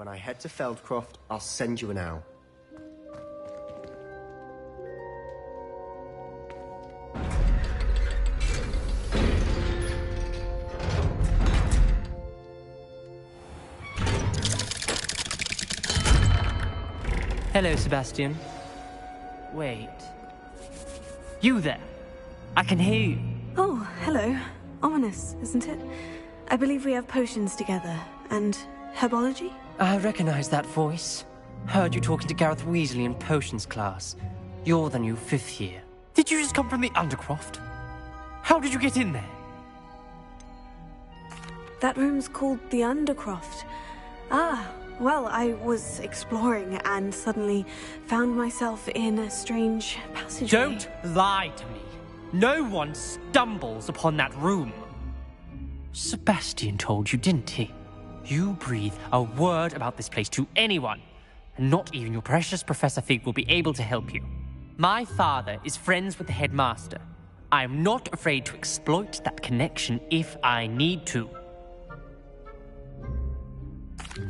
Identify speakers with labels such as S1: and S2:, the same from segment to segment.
S1: When I head to Feldcroft, I'll send you an owl.
S2: Hello, Sebastian. Wait. You there? I can hear you.
S3: Oh, hello. Ominous, isn't it? I believe we have potions together. And herbology?
S2: I recognize that voice. Heard you talking to Gareth Weasley in potions class. You're the new 5th year. Did you just come from the Undercroft? How did you get in there?
S3: That room's called the Undercroft. Ah, well, I was exploring and suddenly found myself in a strange passageway.
S2: Don't lie to me. No one stumbles upon that room. Sebastian told you, didn't he? You breathe a word about this place to anyone, and not even your precious Professor Fig will be able to help you. My father is friends with the headmaster. I am not afraid to exploit that connection if I need to.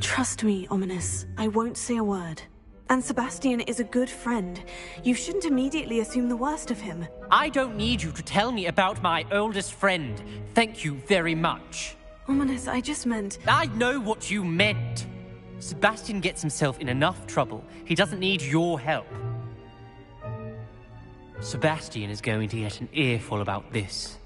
S3: Trust me, Ominous. I won't say a word. And Sebastian is a good friend. You shouldn't immediately assume the worst of him.
S2: I don't need you to tell me about my oldest friend. Thank you very much.
S3: Ominous, I just meant...
S2: I know what you meant. Sebastian gets himself in enough trouble. He doesn't need your help. Sebastian is going to get an earful about this.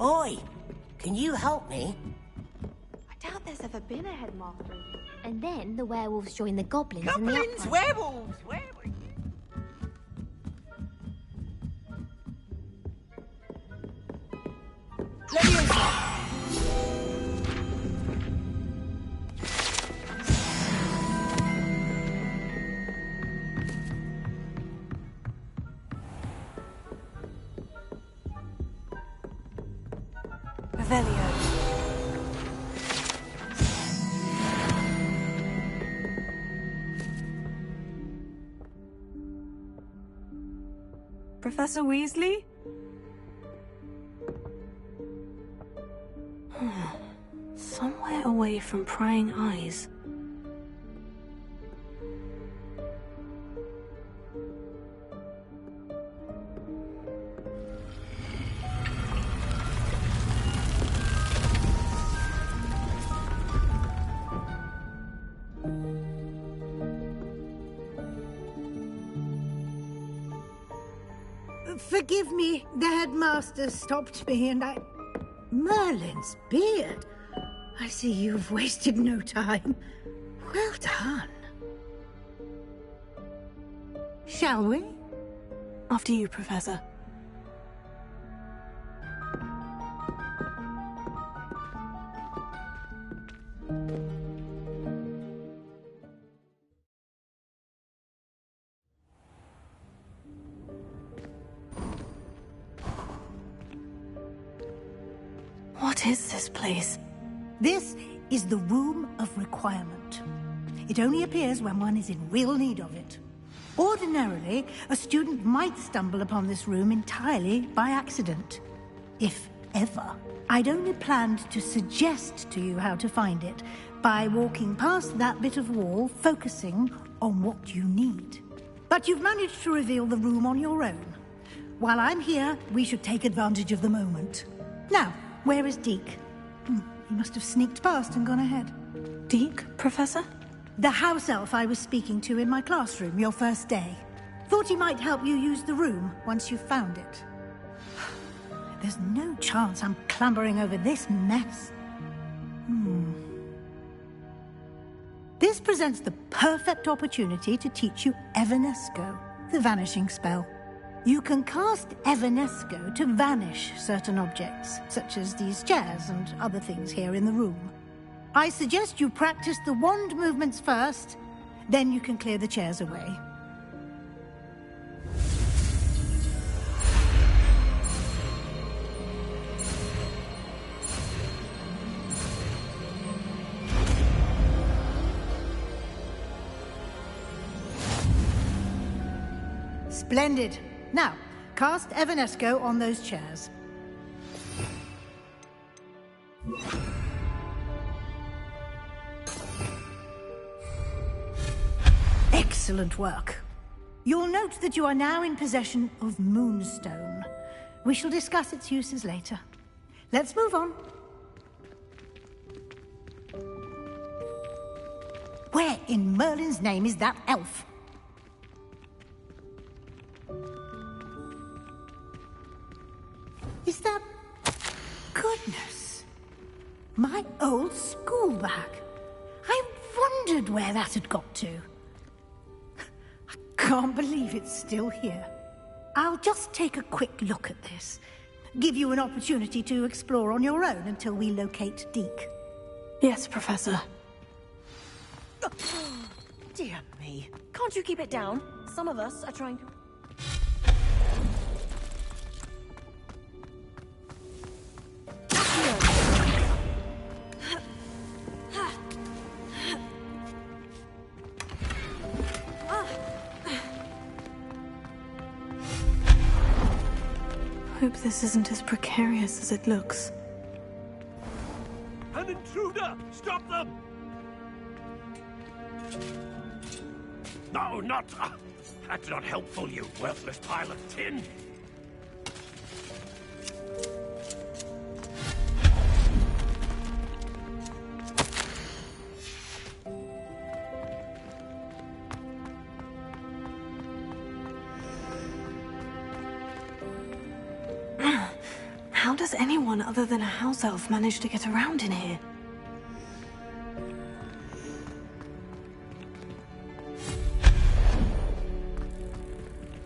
S4: Oi! Can you help me?
S5: I doubt there's ever been a headmaster. And then the werewolves join the goblins and the
S4: Goblins!
S5: upright.
S4: Werewolves!
S3: Revelio. Professor Weasley? Somewhere away from prying eyes.
S6: Forgive me, the headmaster stopped me and I... Merlin's beard. I see you've wasted no time. Well done. Shall we?
S3: After you, Professor. What is this place?
S6: This is the Room of Requirement. It only appears when one is in real need of it. Ordinarily, a student might stumble upon this room entirely by accident, if ever. I'd only planned to suggest to you how to find it by walking past that bit of wall, focusing on what you need. But you've managed to reveal the room on your own. While I'm here, we should take advantage of the moment. Now, where is Deke? He must have sneaked past and gone ahead.
S3: Deke, Professor?
S6: The house elf I was speaking to in my classroom your first day. Thought he might help you use the room once you found it. There's no chance I'm clambering over this mess. This presents the perfect opportunity to teach you Evanesco, the vanishing spell. You can cast Evanesco to vanish certain objects, such as these chairs and other things here in the room. I suggest you practice the wand movements first, then you can clear the chairs away. Splendid. Now, cast Evanesco on those chairs. Excellent work. You'll note that you are now in possession of Moonstone. We shall discuss its uses later. Let's move on. Where in Merlin's name is that elf? Is that... Goodness. My old school bag. I wondered where that had got to. I can't believe it's still here. I'll just take a quick look at this. Give you an opportunity to explore on your own until we locate Deke.
S3: Yes, Professor.
S7: Dear me. Can't you keep it down? Some of us are trying to...
S3: Hope this isn't as precarious as it looks.
S8: An intruder! Stop them! No, not... that's not helpful, you worthless pile of tin!
S3: How does anyone other than a house elf manage to get around in here?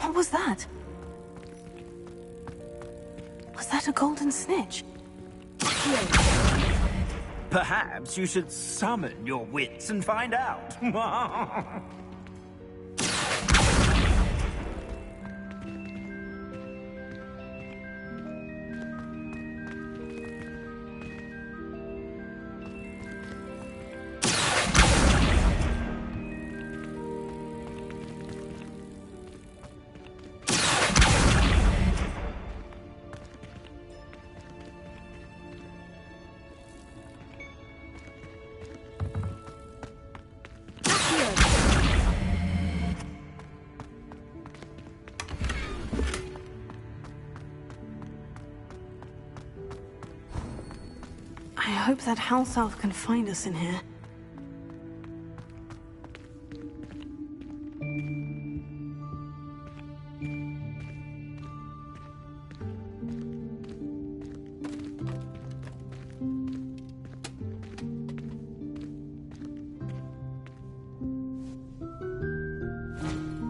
S3: What was that? Was that a golden snitch?
S9: Perhaps you should summon your wits and find out.
S3: I hope that house elf can find us in here.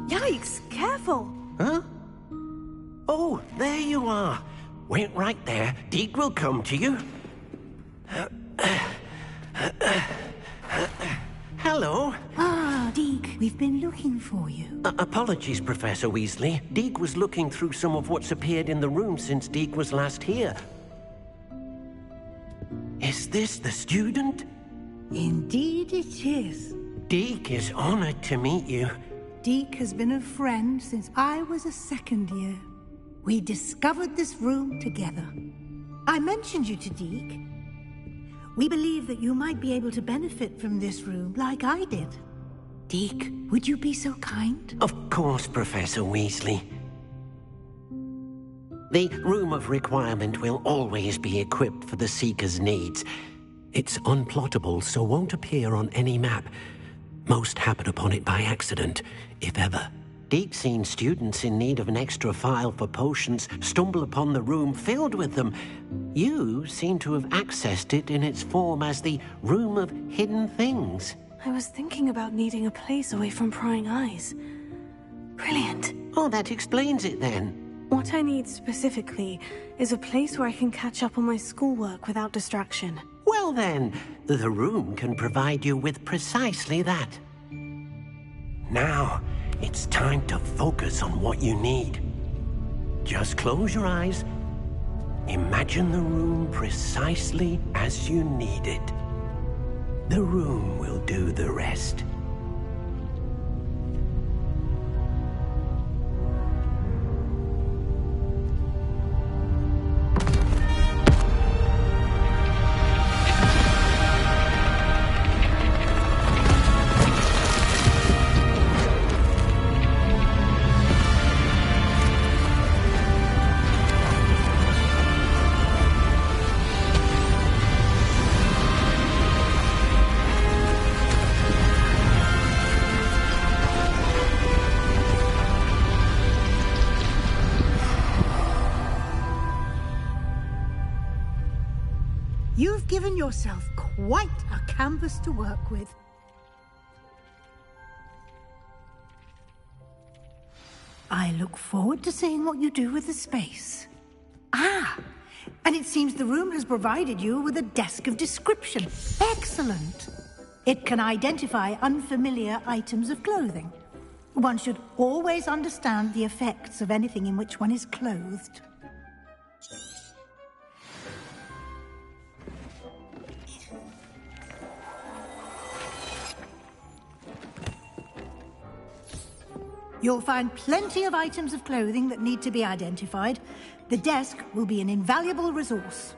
S3: Yikes! Careful!
S4: Huh? Oh, there you are. Wait right there. Deke will come to you. Hello.
S6: Ah, Deke, we've been looking for you.
S4: Apologies, Professor Weasley. Deke was looking through some of what's appeared in the room since Deke was last here. Is this the student?
S6: Indeed it is.
S4: Deke is honored to meet you.
S6: Deke has been a friend since I was a second year. We discovered this room together. I mentioned you to Deke. We believe that you might be able to benefit from this room like I did. Deke, would you be so kind?
S4: Of course, Professor Weasley. The Room of Requirement will always be equipped for the Seeker's needs. It's unplottable, so won't appear on any map. Most happen upon it by accident, if ever. Deke's seen students in need of an extra file for potions stumble upon the room filled with them. You seem to have accessed it in its form as the Room of Hidden Things.
S3: I was thinking about needing a place away from prying eyes. Brilliant.
S4: Oh, that explains it then.
S3: What I need specifically is a place where I can catch up on my schoolwork without distraction.
S4: Well then, the room can provide you with precisely that. Now, it's time to focus on what you need. Just close your eyes. Imagine the room precisely as you need it. The room will do the rest.
S6: You've given yourself quite a canvas to work with. I look forward to seeing what you do with the space. Ah, and it seems the room has provided you with a desk of description. Excellent. It can identify unfamiliar items of clothing. One should always understand the effects of anything in which one is clothed. You'll find plenty of items of clothing that need to be identified. The desk will be an invaluable resource.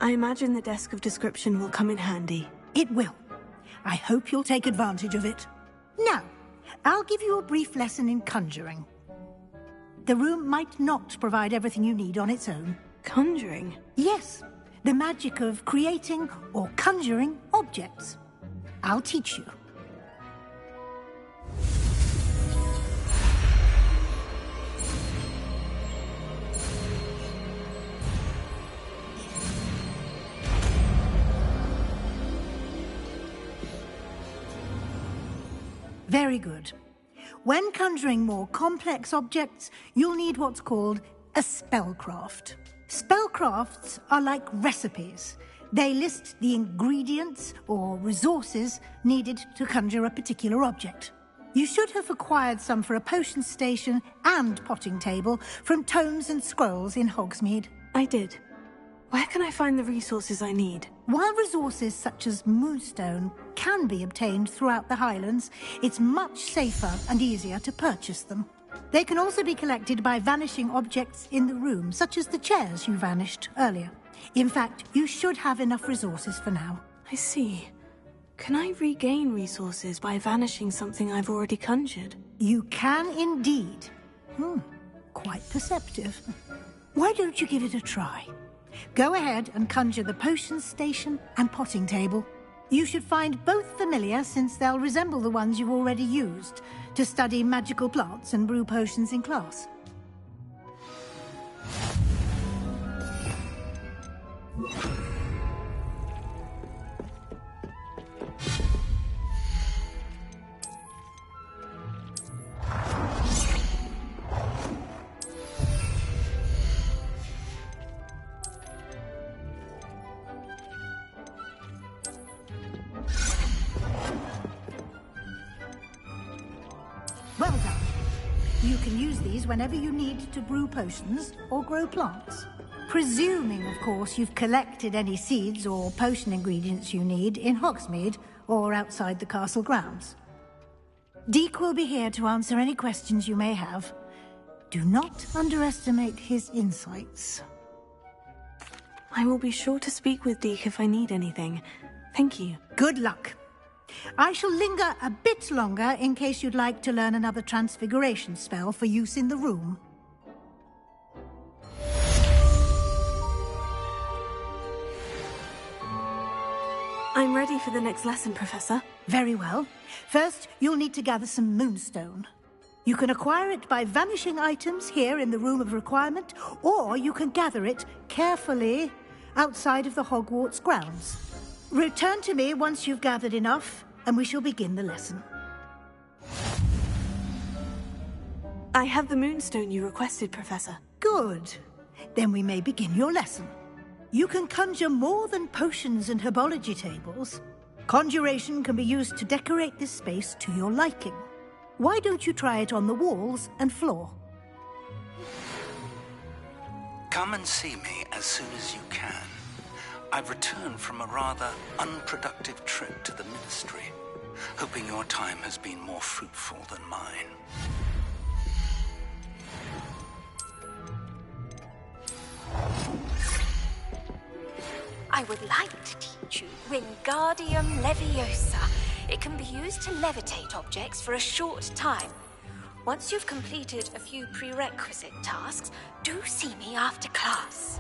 S3: I imagine the desk of description will come in handy.
S6: It will. I hope you'll take advantage of it. Now, I'll give you a brief lesson in conjuring. The room might not provide everything you need on its own.
S3: Conjuring?
S6: Yes, the magic of creating or conjuring objects. I'll teach you. Very good. When conjuring more complex objects, you'll need what's called a spellcraft. Spellcrafts are like recipes. They list the ingredients or resources needed to conjure a particular object. You should have acquired some for a potion station and potting table from tomes and scrolls in Hogsmeade.
S3: I did. Where can I find the resources I need?
S6: While resources such as moonstone can be obtained throughout the Highlands, it's much safer and easier to purchase them. They can also be collected by vanishing objects in the room, such as the chairs you vanished earlier. In fact, you should have enough resources for now.
S3: I see. Can I regain resources by vanishing something I've already conjured?
S6: You can indeed. Quite perceptive. Why don't you give it a try? Go ahead and conjure the potion station and potting table. You should find both familiar, since they'll resemble the ones you've already used to study magical plants and brew potions in class. Well done. You can use these whenever you need to brew potions or grow plants. Presuming, of course, you've collected any seeds or potion ingredients you need in Hogsmeade or outside the castle grounds. Deke will be here to answer any questions you may have. Do not underestimate his insights.
S3: I will be sure to speak with Deke if I need anything. Thank you.
S6: Good luck. I shall linger a bit longer in case you'd like to learn another transfiguration spell for use in the room.
S3: I'm ready for the next lesson, Professor.
S6: Very well. First, you'll need to gather some moonstone. You can acquire it by vanishing items here in the Room of Requirement, or you can gather it carefully outside of the Hogwarts grounds. Return to me once you've gathered enough, and we shall begin the lesson.
S3: I have the moonstone you requested, Professor.
S6: Good. Then we may begin your lesson. You can conjure more than potions and herbology tables. Conjuration can be used to decorate this space to your liking. Why don't you try it on the walls and floor?
S10: Come and see me as soon as you can. I've returned from a rather unproductive trip to the Ministry, hoping your time has been more fruitful than mine.
S7: I would like to teach you Wingardium Leviosa. It can be used to levitate objects for a short time. Once you've completed a few prerequisite tasks, do see me after class.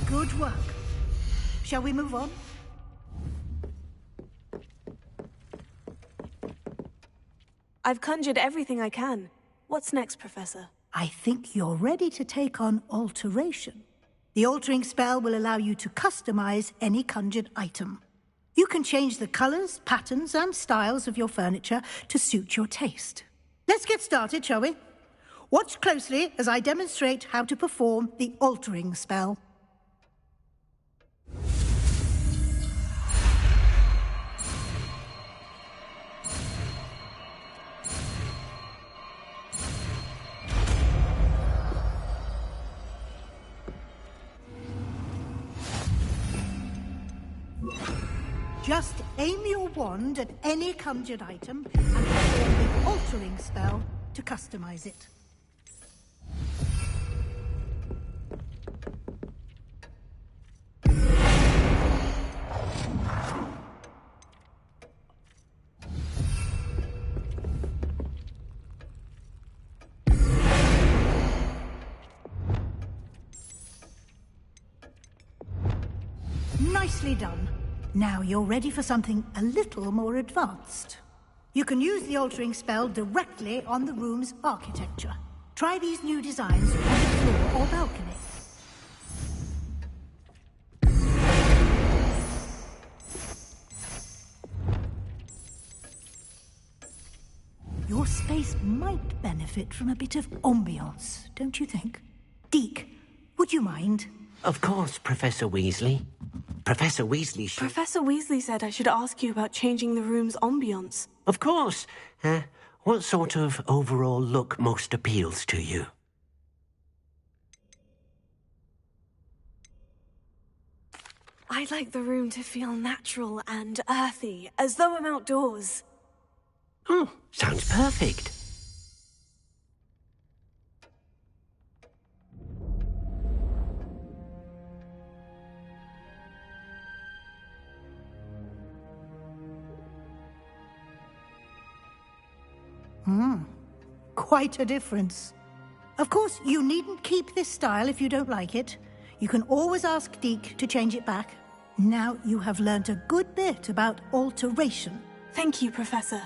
S6: Good work. Shall we move on?
S3: I've conjured everything I can. What's next, Professor?
S6: I think you're ready to take on alteration. The altering spell will allow you to customize any conjured item. You can change the colors, patterns, and styles of your furniture to suit your taste. Let's get started, shall we? Watch closely as I demonstrate how to perform the altering spell. Just aim your wand at any conjured item and perform the altering spell to customize it. Nicely done. Now you're ready for something a little more advanced. You can use the altering spell directly on the room's architecture. Try these new designs on the floor or balcony. Your space might benefit from a bit of ambiance, don't you think? Deke, would you mind?
S4: Of course, Professor Weasley. Professor Weasley should...
S3: Professor Weasley said I should ask you about changing the room's ambience.
S4: Of course. What sort of overall look most appeals to you?
S3: I'd like the room to feel natural and earthy, as though I'm outdoors.
S4: Oh, sounds perfect.
S6: Quite a difference. Of course, you needn't keep this style if you don't like it. You can always ask Deke to change it back. Now you have learnt a good bit about alteration.
S3: Thank you, Professor.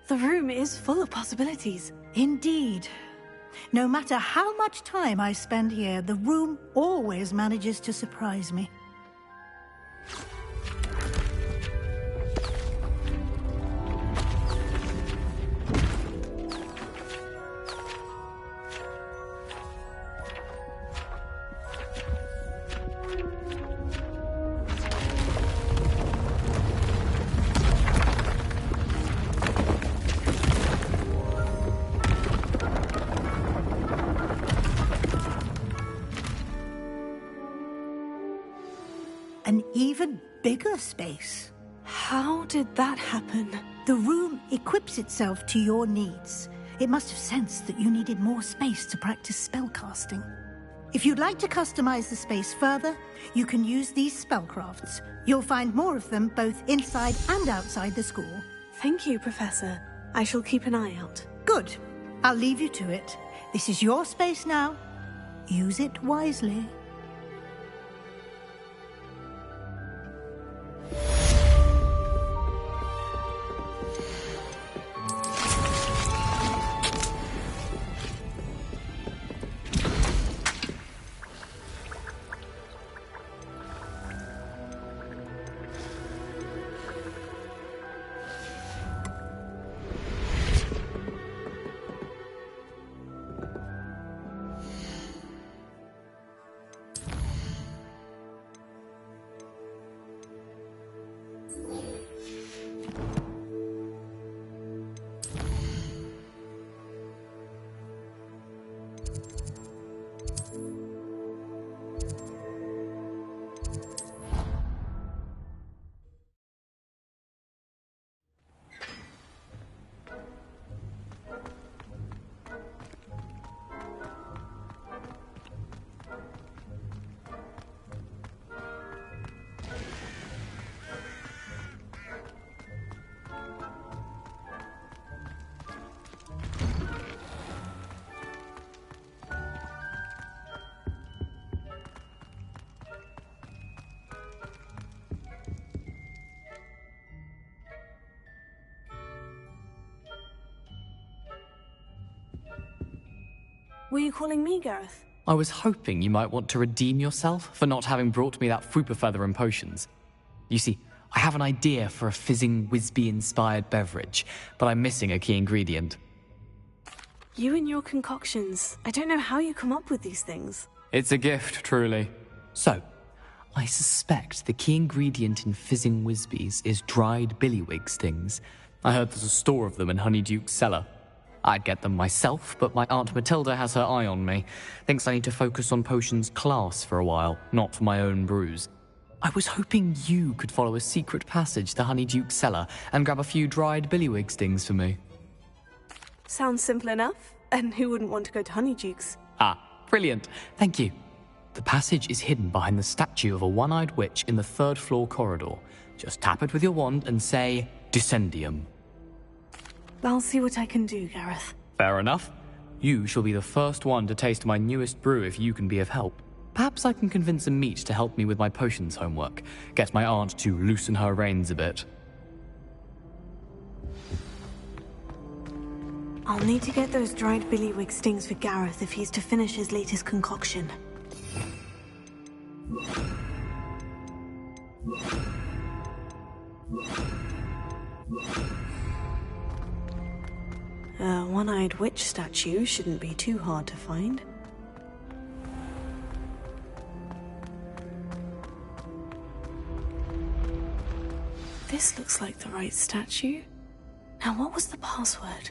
S3: The room is full of possibilities.
S6: Indeed. No matter how much time I spend here, the room always manages to surprise me. An even bigger space.
S3: How did that happen?
S6: The room equips itself to your needs. It must have sensed that you needed more space to practice spellcasting. If you'd like to customize the space further, you can use these spellcrafts. You'll find more of them both inside and outside the school.
S3: Thank you, Professor. I shall keep an eye out.
S6: Good. I'll leave you to it. This is your space now. Use it wisely.
S3: Were you calling me, Gareth?
S2: I was hoping you might want to redeem yourself for not having brought me that Fupa Feather and potions. You see, I have an idea for a fizzing Whizbee-inspired beverage, but I'm missing a key ingredient.
S3: You and your concoctions. I don't know how you come up with these things.
S2: It's a gift, truly. So, I suspect the key ingredient in fizzing Whizbees is dried billywig stings. I heard there's a store of them in Honeyduke's cellar. I'd get them myself, but my Aunt Matilda has her eye on me. Thinks I need to focus on potions class for a while, not for my own brews. I was hoping you could follow a secret passage to Honeyduke's cellar and grab a few dried billywig stings for me.
S3: Sounds simple enough. And who wouldn't want to go to Honeyduke's?
S2: Ah, brilliant. Thank you. The passage is hidden behind the statue of a one-eyed witch in the third-floor corridor. Just tap it with your wand and say, Descendium.
S3: I'll see what I can do, Gareth.
S2: Fair enough. You shall be the first one to taste my newest brew if you can be of help.
S11: Perhaps I can convince a meat to help me with my potions homework. Get my aunt to loosen her reins a bit.
S3: I'll need to get those dried billywig stings for Gareth if he's to finish his latest concoction. A one-eyed witch statue shouldn't be too hard to find. This looks like the right statue. Now, what was the password?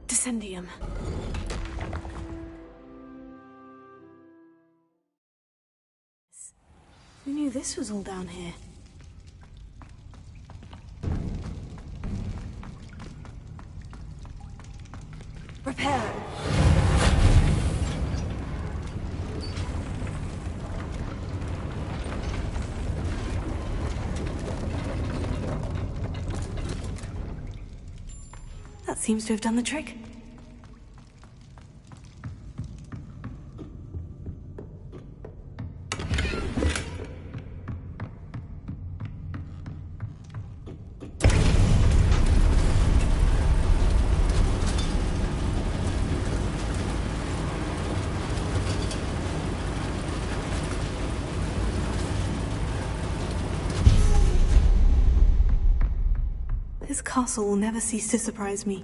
S3: Descendium. Who knew this was all down here? Repair. That seems to have done the trick. This castle will never cease to surprise me.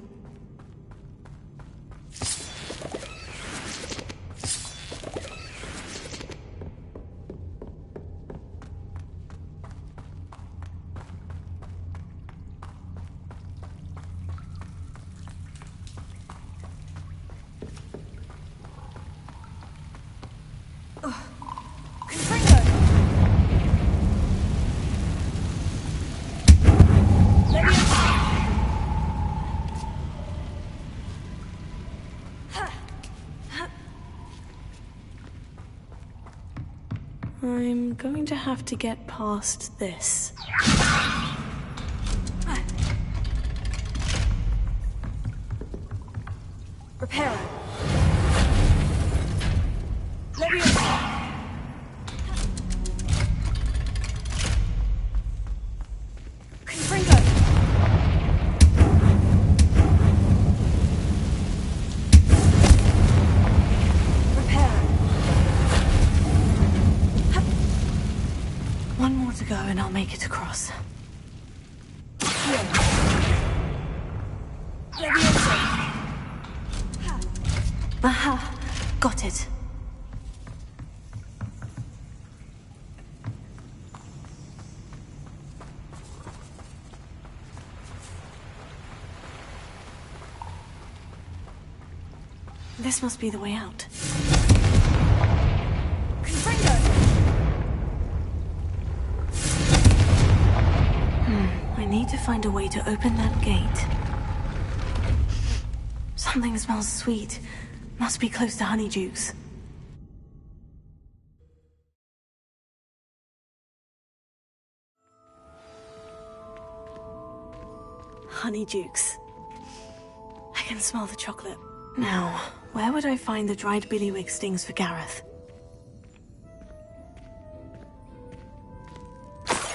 S3: I'm going to have to get past this. Repair. One more to go and I'll make it across. Aha! Got it. This must be the way out. I need to find a way to open that gate. Something smells sweet. Must be close to Honeydukes. Honeydukes. I can smell the chocolate. Now, where would I find the dried billywig stings for Gareth?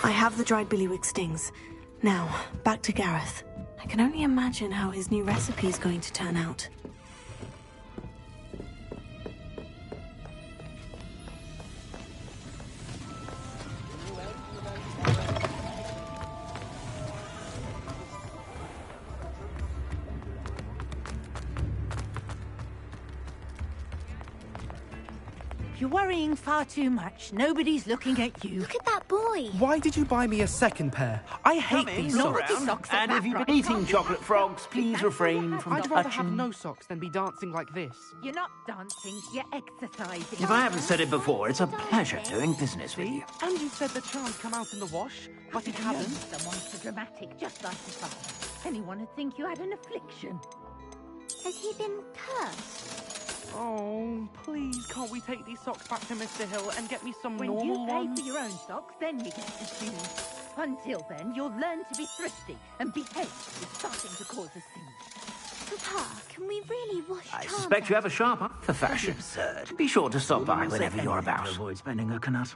S3: I have the dried billywig stings. Now, back to Gareth. I can only imagine how his new recipe is going to turn out.
S6: You're worrying far too much. Nobody's looking at you.
S5: Look at that boy.
S9: Why did you buy me a second pair? I hate these socks. And if you've been eating chocolate frogs, please refrain from
S12: I'd rather have
S9: touching.
S12: no socks than be dancing like this.
S6: You're not dancing, you're exercising.
S9: If I haven't said it before, it's a pleasure doing business with you.
S12: And you said the charms come out in the wash, but it hasn't.
S6: Someone's so dramatic, just like the father. Anyone would think you had an affliction.
S5: Has he been cursed?
S12: Oh, please, can't we take these socks back to Mr. Hill and get me some
S6: When
S12: normal
S6: you pay
S12: ones?
S6: for your own socks, then you get to choose. Until then, you'll learn to be thrifty and behave. You're starting to cause a scene.
S5: Papa, can we really wash
S9: I
S5: cars
S9: suspect you
S5: out?
S9: have a sharp eye for fashion.
S10: Absurd.
S9: Be sure to stop by
S10: Wouldn't say
S9: whenever you're
S10: anything
S9: about.
S10: to avoid spending a canut.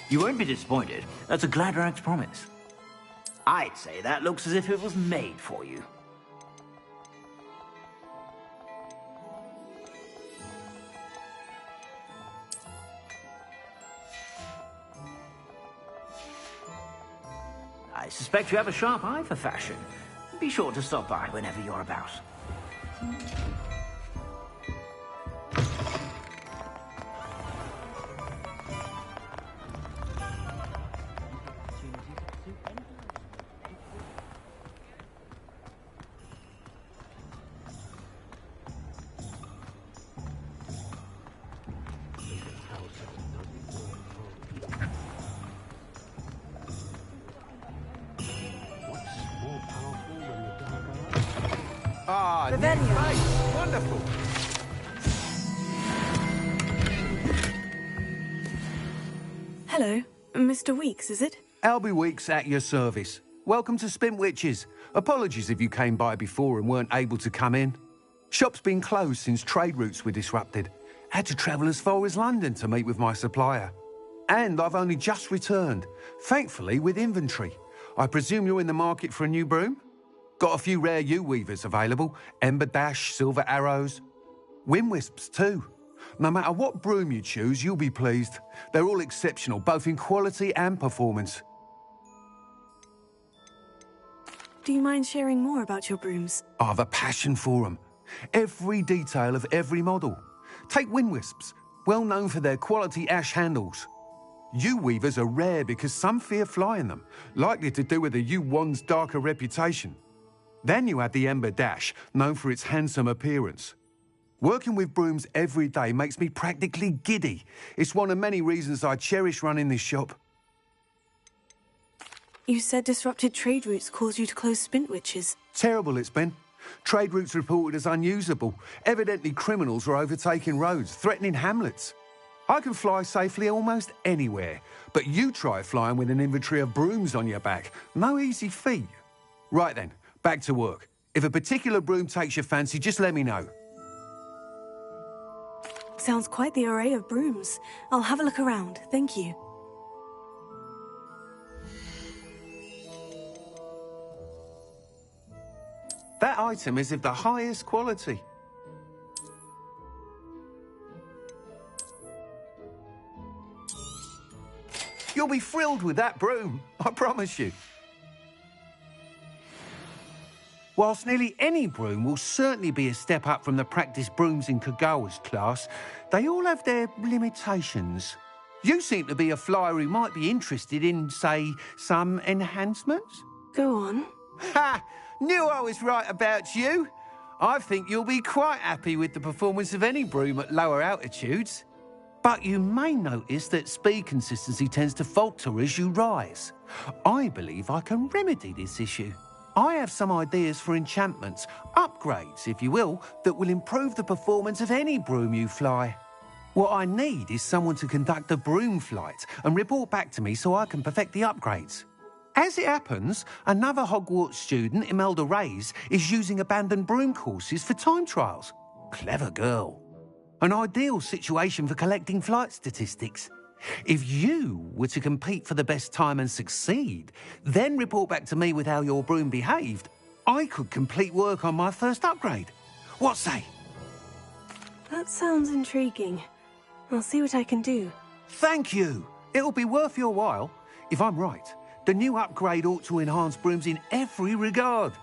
S10: You won't be disappointed. That's a Gladrag's promise. I'd say that looks as if it was made for you. I suspect you have a sharp eye for fashion. Be sure to stop by whenever you're about.
S13: Ah,
S3: The
S13: new
S3: venue.
S13: face. Wonderful.
S3: Hello, Mr. Weeks, is it?
S13: Albie Weeks at your service. Welcome to Spintwitches. Apologies if you came by before and weren't able to come in. Shop's been closed since trade routes were disrupted. Had to travel as far as London to meet with my supplier. And I've only just returned, thankfully with inventory. I presume you're in the market for a new broom? Got a few rare U-weavers available. Ember Dash, Silver Arrows. Wind-wisps too. No matter what broom you choose, you'll be pleased. They're all exceptional, both in quality and performance.
S3: Do you mind sharing more about your brooms?
S13: I have a passion for them. Every detail of every model. Take Wind-wisps, well known for their quality ash handles. U-weavers are rare because some fear flying them, likely to do with the U-wand's darker reputation. Then you have the Ember Dash, known for its handsome appearance. Working with brooms every day makes me practically giddy. It's one of many reasons I cherish running this shop.
S3: You said disrupted trade routes caused you to close Spintwitches.
S13: Terrible it's been. Trade routes reported as unusable. Evidently criminals were overtaking roads, threatening hamlets. I can fly safely almost anywhere, but you try flying with an inventory of brooms on your back. No easy feat. Right then, back to work. If a particular broom takes your fancy, just let me know.
S3: Sounds quite the array of brooms. I'll have a look around, thank you.
S13: That item is of the highest quality. You'll be thrilled with that broom, I promise you. Whilst nearly any broom will certainly be a step up from the practice brooms in Kagawa's class, they all have their limitations. You seem to be a flyer who might be interested in, say, some enhancements?
S3: Go on.
S13: Ha! Knew I was right about you. I think you'll be quite happy with the performance of any broom at lower altitudes. But you may notice that speed consistency tends to falter as you rise. I believe I can remedy this issue. I have some ideas for enchantments, upgrades, if you will, that will improve the performance of any broom you fly. What I need is someone to conduct a broom flight and report back to me so I can perfect the upgrades. As it happens, another Hogwarts student, Imelda Reyes, is using abandoned broom courses for time trials. Clever girl. An ideal situation for collecting flight statistics. If you were to compete for the best time and succeed, then report back to me with how your broom behaved, I could complete work on my first upgrade. What say?
S3: That sounds intriguing. I'll see what I can do.
S13: Thank you. It'll be worth your while. If I'm right, the new upgrade ought to enhance brooms in every regard.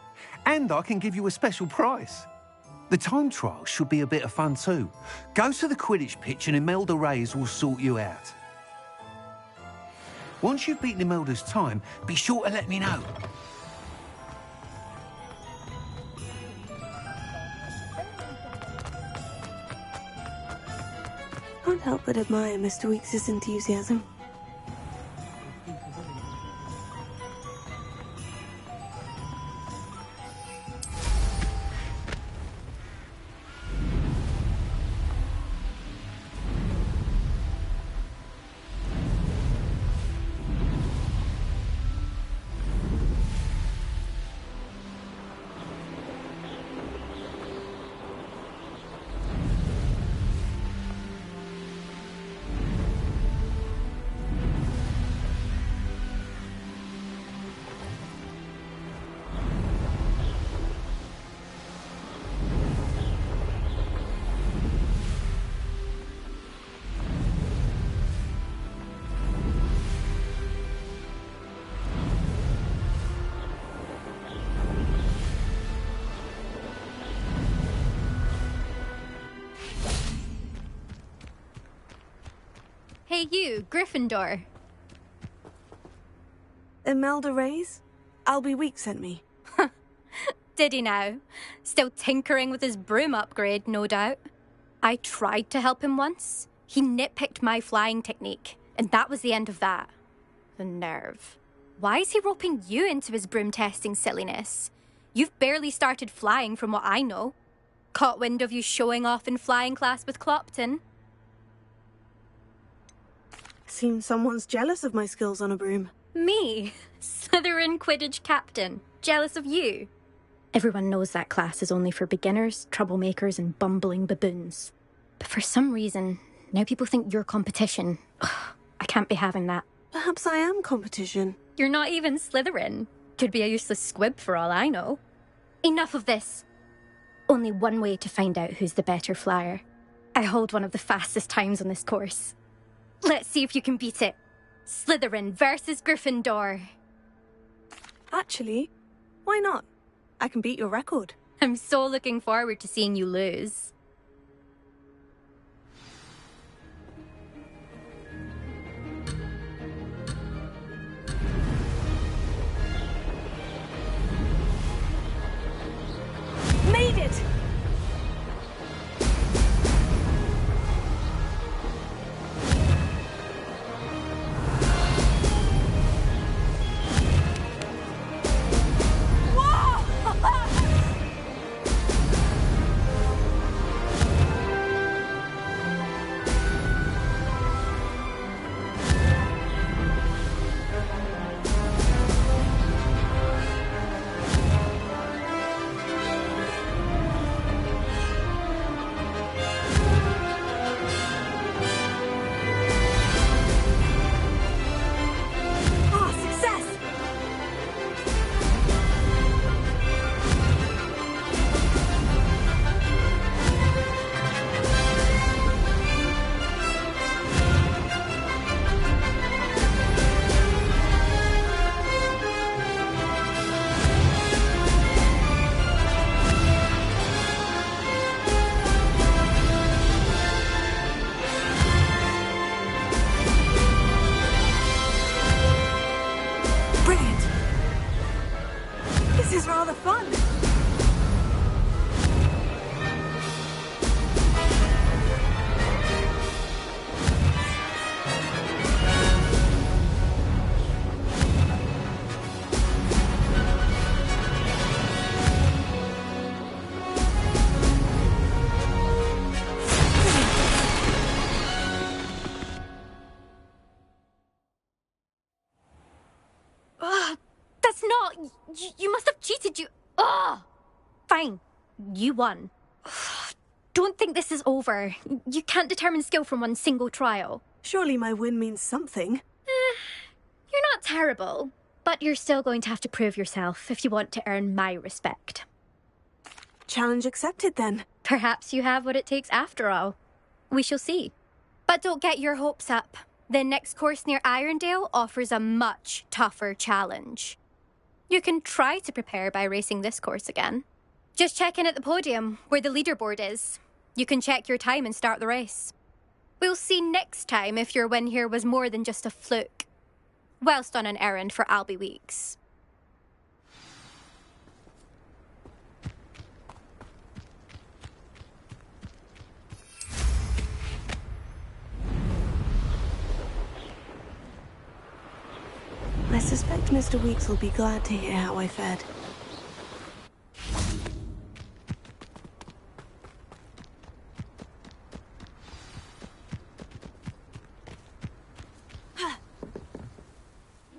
S13: And I can give you a special price. The time trial should be a bit of fun too. Go to the Quidditch pitch and Imelda Reyes will sort you out. Once you've beaten Imelda's time, be sure to let me know.
S3: Can't help but admire Mr. Weeks' enthusiasm.
S14: Hey you, Gryffindor.
S3: Imelda Reyes? Albie Weeks sent me.
S14: Did he now? Still tinkering with his broom upgrade, no doubt. I tried to help him once. He nitpicked my flying technique, and that was the end of that. The nerve. Why is he roping you into his broom testing silliness? You've barely started flying from what I know. Caught wind of you showing off in flying class with Clopton.
S3: Seems someone's jealous of my skills on a broom.
S14: Me? Slytherin Quidditch captain. Jealous of you? Everyone knows that class is only for beginners, troublemakers, and bumbling baboons. But for some reason, now people think you're competition. Ugh, I can't be having that.
S3: Perhaps I am competition.
S14: You're not even Slytherin. Could be a useless squib for all I know. Enough of this. Only one way to find out who's the better flyer. I hold one of the fastest times on this course. Let's see if you can beat it. Slytherin versus Gryffindor.
S3: Actually, why not? I can beat your record.
S14: I'm so looking forward to seeing you lose.
S3: Made it! This is rather fun.
S14: That's not... You must have cheated, you... Ugh! Fine. You won. Don't think this is over. You can't determine skill from one single trial.
S3: Surely my win means something.
S14: You're not terrible, but you're still going to have to prove yourself if you want to earn my respect.
S3: Challenge accepted, then.
S14: Perhaps you have what it takes after all. We shall see. But don't get your hopes up. The next course near Irondale offers a much tougher challenge. You can try to prepare by racing this course again. Just check in at the podium, where the leaderboard is. You can check your time and start the race. We'll see next time if your win here was more than just a fluke. Whilst on an errand for Albie Weeks.
S3: I suspect Mr. Weeks will be glad to hear how I fared.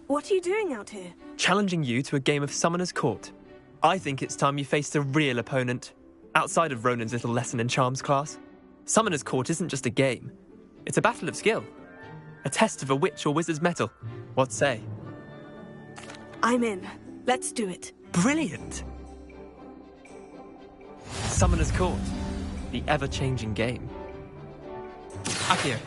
S3: What are you doing out here?
S15: Challenging you to a game of Summoner's Court. I think it's time you faced a real opponent, outside of Ronan's little lesson in charms class. Summoner's Court isn't just a game. It's a battle of skill. A test of a witch or wizard's mettle. What say?
S3: I'm in. Let's do it.
S15: Brilliant! Summoner's Court. The ever-changing game. Akio.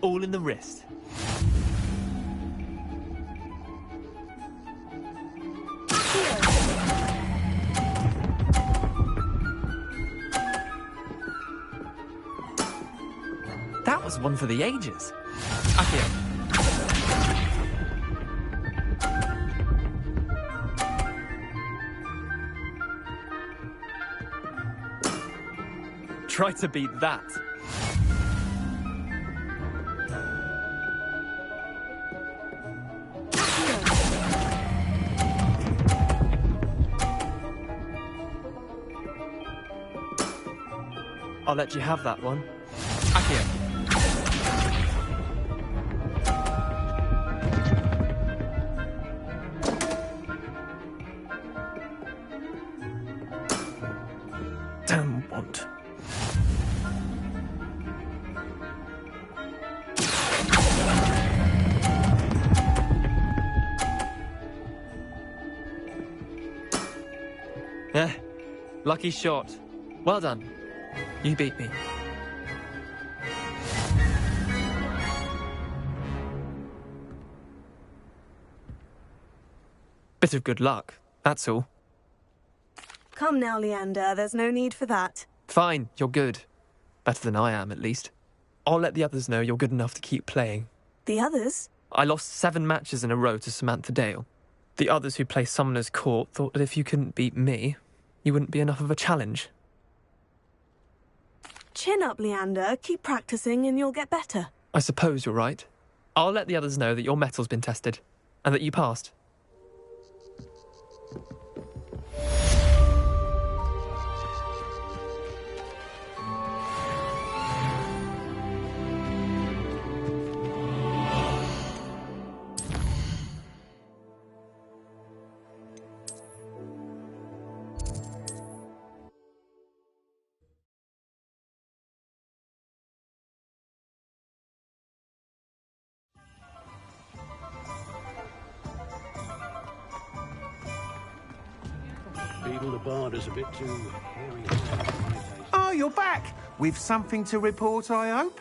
S15: All in the wrist. was one for the ages. Accio. Try to beat that. I'll let you have that one. Accio. Damn want. Lucky shot. Well done. You beat me. Bit of good luck, that's all.
S3: Come now, Leander, there's no need for that.
S15: Fine, you're good. Better than I am, at least. I'll let the others know you're good enough to keep playing.
S3: The others?
S15: I lost 7 matches in a row to Samantha Dale. The others who play Summoner's Court thought that if you couldn't beat me, you wouldn't be enough of a challenge.
S3: Chin up, Leander. Keep practicing and you'll get better.
S15: I suppose you're right. I'll let the others know that your metal's been tested, and that you passed.
S16: Beetle the Bard is a bit too hairy.
S13: Oh, you're back! With something to report, I hope?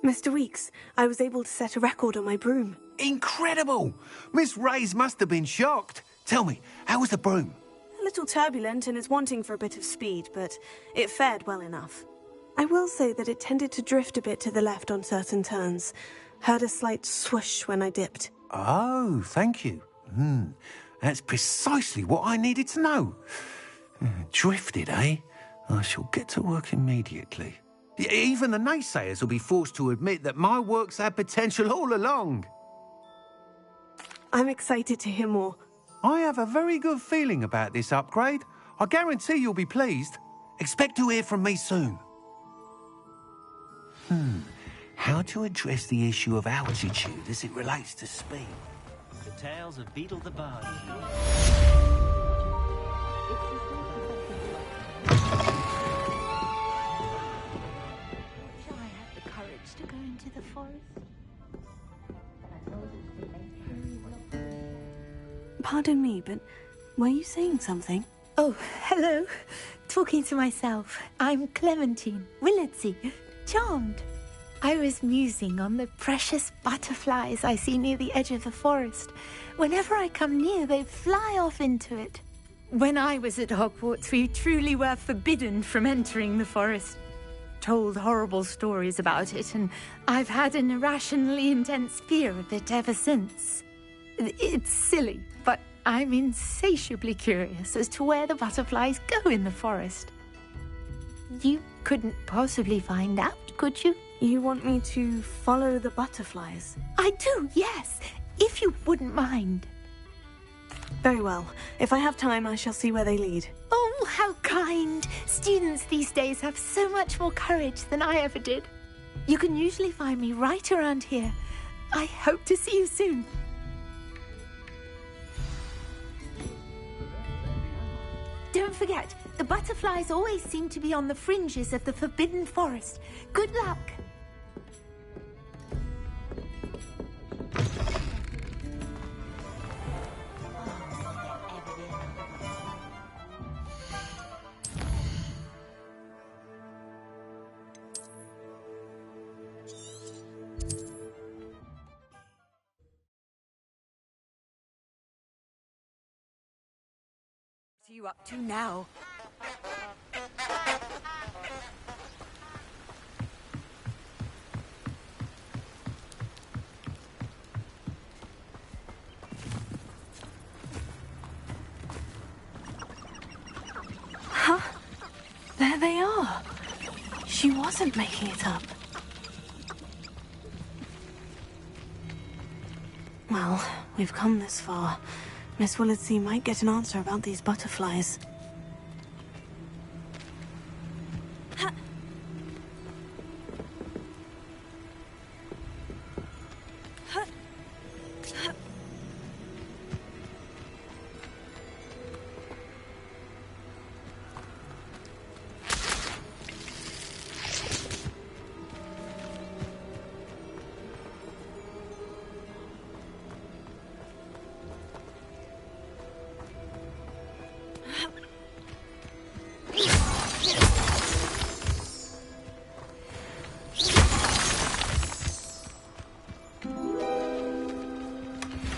S3: Mr. Weeks, I was able to set a record on my broom.
S13: Incredible! Miss Reyes must have been shocked. Tell me, how was the broom?
S3: A little turbulent and is wanting for a bit of speed, but it fared well enough. I will say that it tended to drift a bit to the left on certain turns. Heard a slight swoosh when I dipped.
S13: Oh, thank you. That's precisely what I needed to know. Drifted, eh? I shall get to work immediately. Even the naysayers will be forced to admit that my work's had potential all along.
S3: I'm excited to hear more.
S13: I have a very good feeling about this upgrade. I guarantee you'll be pleased. Expect to hear from me soon. How to address the issue of altitude as it relates to speed?
S17: The tales of Beetle the Bard.
S6: Shall I have the courage to go into the forest?
S3: Pardon me, but were you saying something?
S6: Oh, hello. Talking to myself. I'm Clementine Willardsey, charmed. I was musing on the precious butterflies I see near the edge of the forest. Whenever I come near, they fly off into it. When I was at Hogwarts, we truly were forbidden from entering the forest. Told horrible stories about it, and I've had an irrationally intense fear of it ever since. It's silly, but I'm insatiably curious as to where the butterflies go in the forest. You couldn't possibly find out, could you?
S3: You want me to follow the butterflies?
S6: I do, yes, if you wouldn't mind.
S3: Very well. If I have time, I shall see where they lead.
S6: Oh, how kind. Students these days have so much more courage than I ever did. You can usually find me right around here. I hope to see you soon. Don't forget, the butterflies always seem to be on the fringes of the Forbidden Forest. Good luck.
S7: What are you up to now?
S3: She wasn't making it up. Well, we've come this far. Miss Willetsey might get an answer about these butterflies.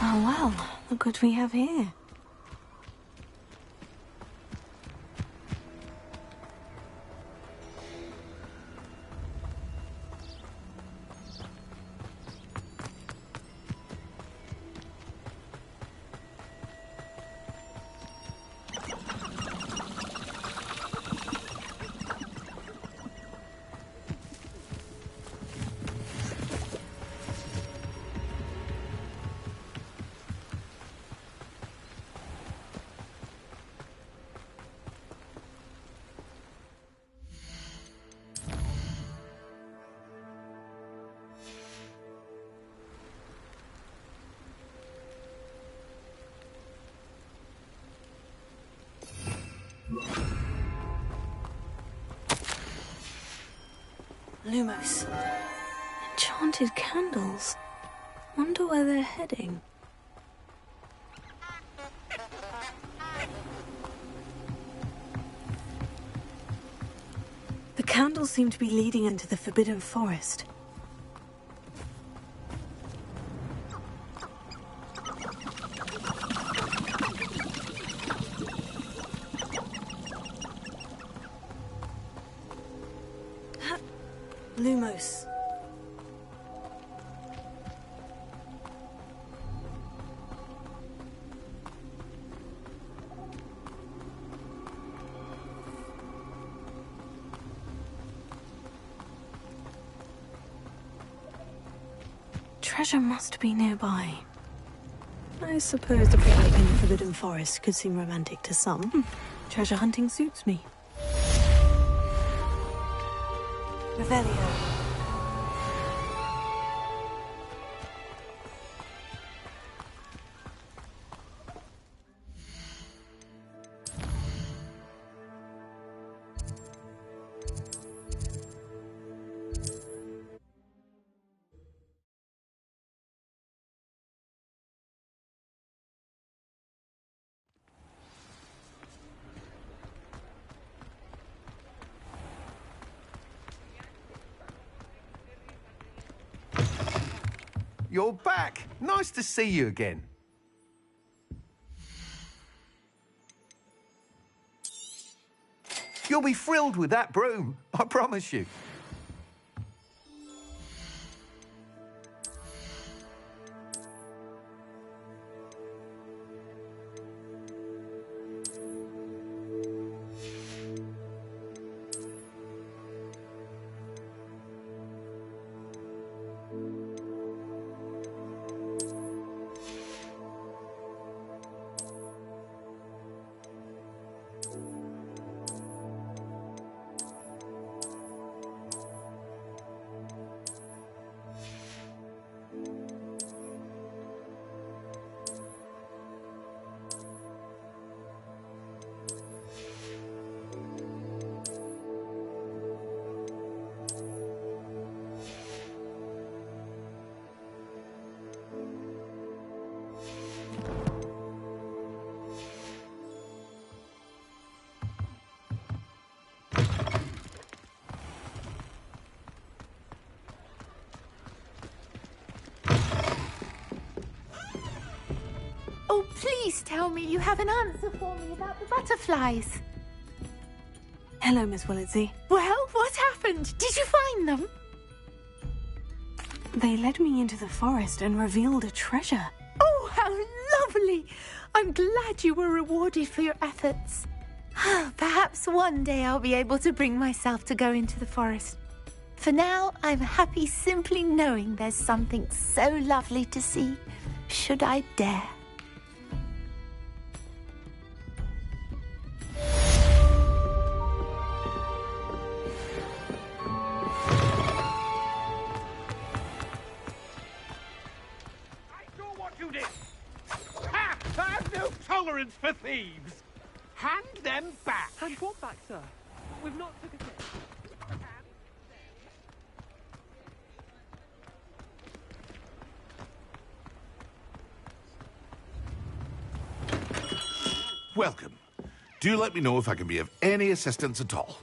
S3: Oh well, look what we have here. Lumos. Enchanted candles. Wonder where they're heading. The candles seem to be leading into the Forbidden Forest. Lumos. Treasure must be nearby. I suppose a picnic in the Forbidden Forest could seem romantic to some. Treasure hunting suits me. Revelio.
S13: You're back. Nice to see you again. You'll be thrilled with that broom, I promise you.
S18: Oh, please tell me you have an answer for me about the butterflies.
S3: Hello, Miss Willetsey.
S18: Well, what happened? Did you find them?
S3: They led me into the forest and revealed a treasure.
S18: Oh, how lovely! I'm glad you were rewarded for your efforts. Perhaps one day I'll be able to bring myself to go into the forest. For now, I'm happy simply knowing there's something so lovely to see, should I dare.
S8: You did. Ha! I've no tolerance for thieves. Hand them back.
S12: Hand what back, sir? We've not took a thing.
S19: Welcome. Do let me know if I can be of any assistance at all.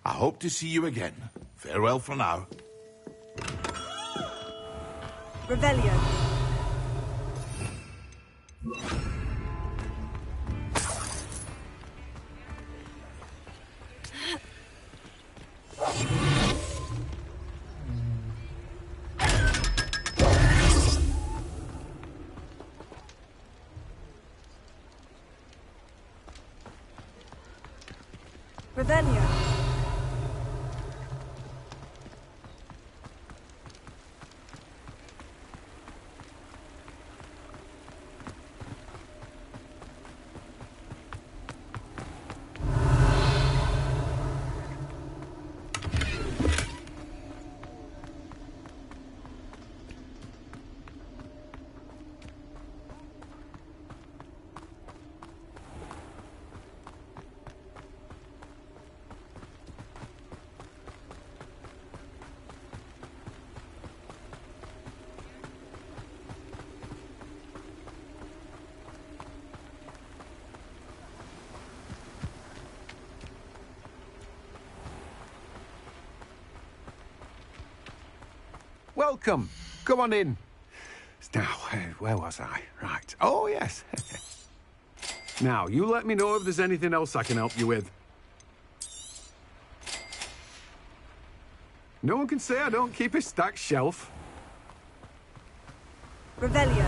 S19: I hope to see you again. Farewell for now.
S3: Revelio. Revelio.
S13: Welcome. Come on in. Now, where was I? Right. Oh, yes. Now, you let me know if there's anything else I can help you with. No one can say I don't keep a stacked shelf.
S3: Revelio.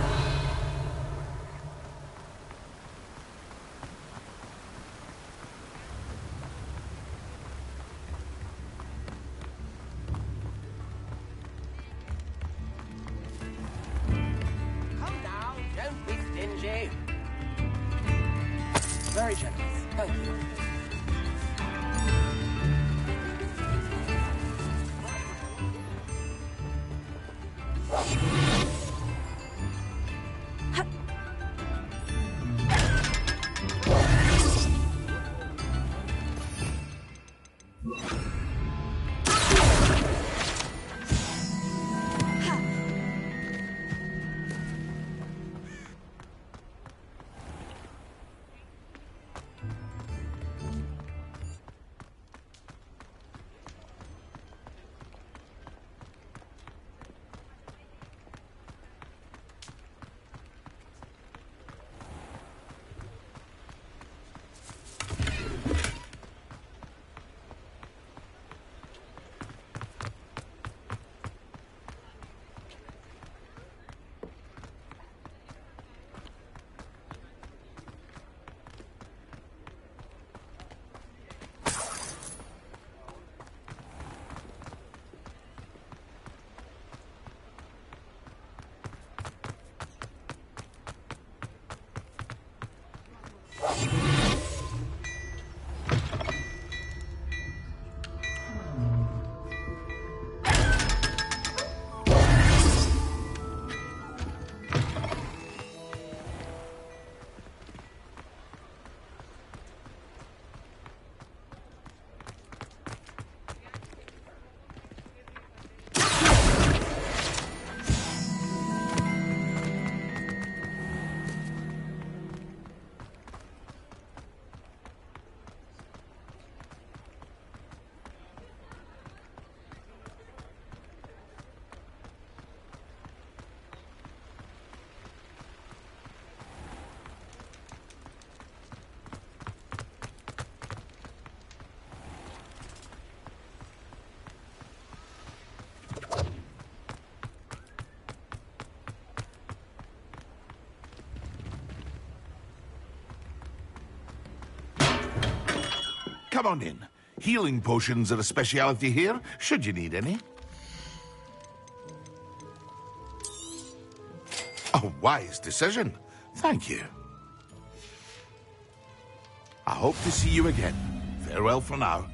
S20: Very generous. Thank you.
S19: come on in. Healing potions are a speciality here, should you need any. A wise decision. Thank you. I hope to see you again. Farewell for now.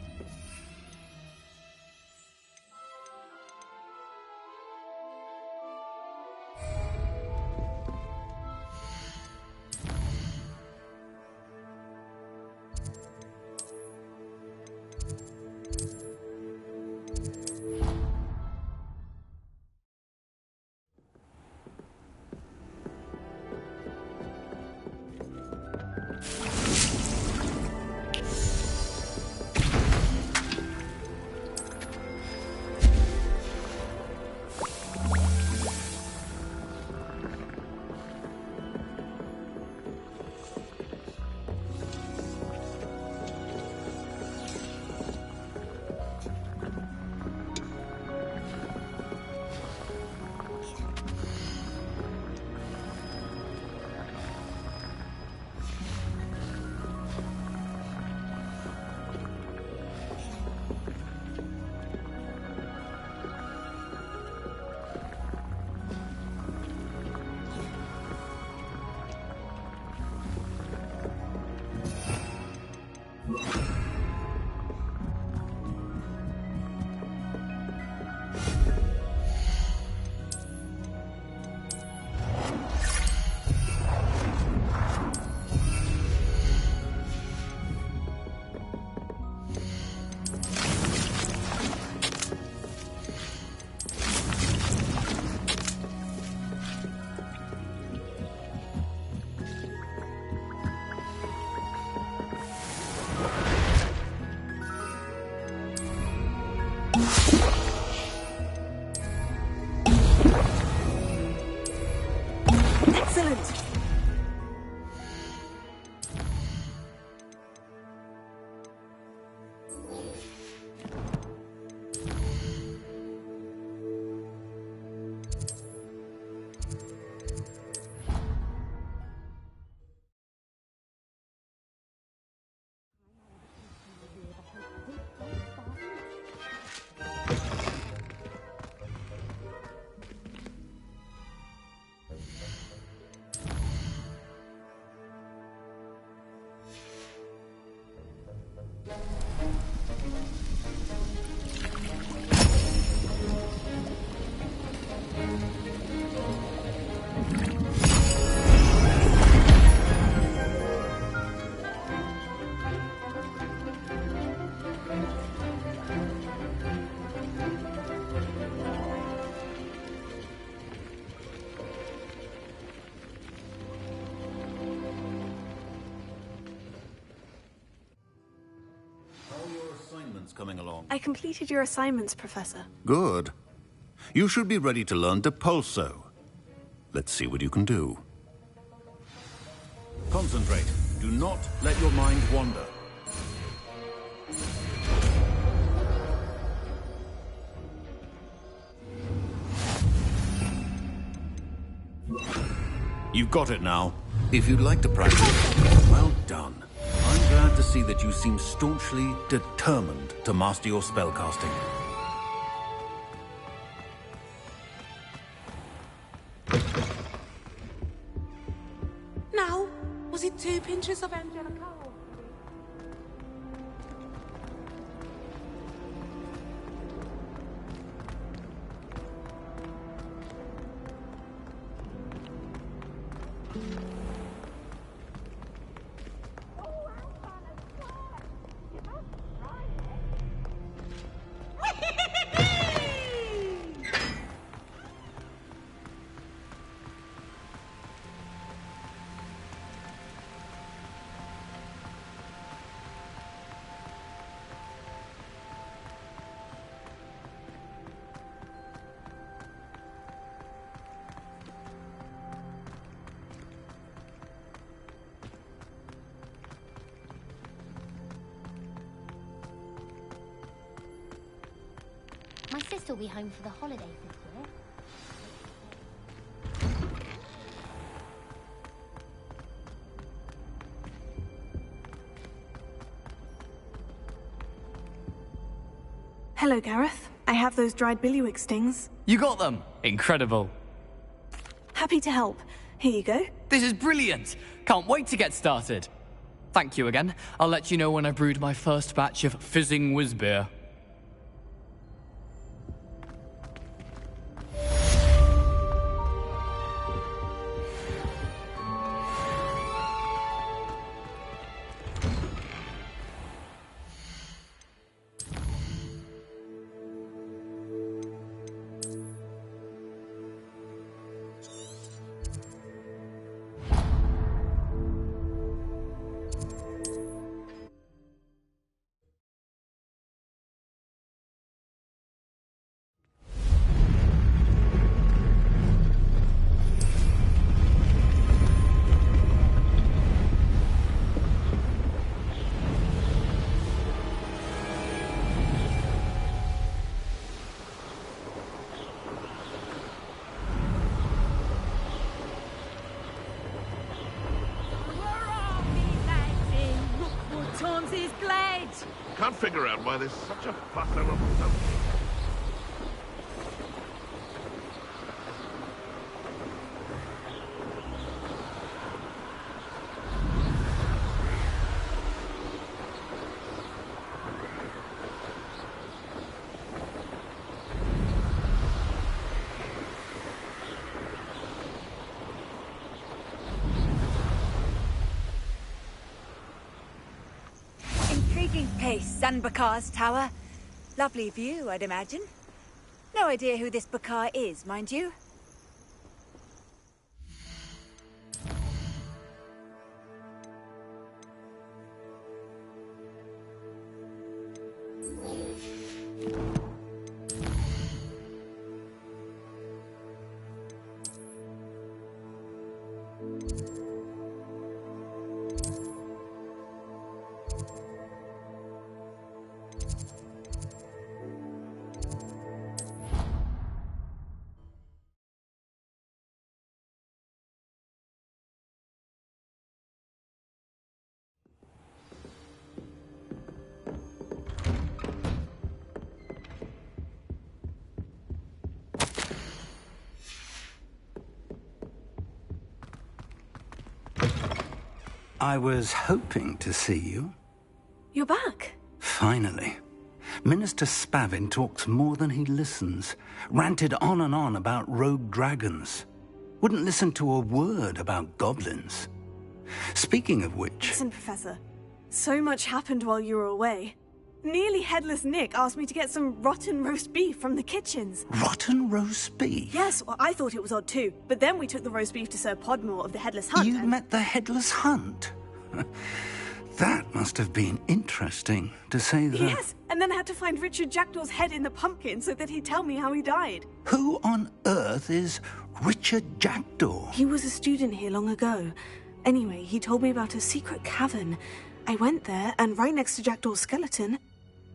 S3: Excellent!
S21: Coming along.
S3: I completed your assignments, Professor.
S21: Good. You should be ready to learn Depulso. Let's see what you can do. Concentrate. Do not let your mind wander. You've got it now. If you'd like to practice, well done. I'm glad to see that you seem staunchly determined to master your spellcasting.
S3: Now, was it 2 pinches of Angelica?
S5: My sister will be home for the holidays this year.
S3: Hello, Gareth. I have those dried billywig stings.
S11: You got them! Incredible.
S3: Happy to help. Here you go.
S11: This is brilliant! Can't wait to get started. Thank you again. I'll let you know when I've brewed my first batch of fizzing whiz-beer.
S19: Can't figure out why there's such a fuss over something.
S1: Pace, Zanbakar's tower. Lovely view, I'd imagine. No idea who this Bakar is, mind you.
S10: I was hoping to see you.
S3: You're back.
S10: Finally. Minister Spavin talks more than he listens. Ranted on and on about rogue dragons. Wouldn't listen to a word about goblins. Speaking of which...
S3: Listen, Professor. So much happened while you were away. Nearly Headless Nick asked me to get some rotten roast beef from the kitchens.
S10: Rotten roast beef?
S3: Yes, well, I thought it was odd too. But then we took the roast beef to Sir Podmore of the Headless Hunt.
S10: You met the Headless Hunt? That must have been interesting, to say the...
S3: Yes, and then I had to find Richard Jackdaw's head in the pumpkin so that he'd tell me how he died.
S10: Who on earth is Richard Jackdaw?
S3: He was a student here long ago. Anyway, he told me about a secret cavern. I went there, and right next to Jackdaw's skeleton,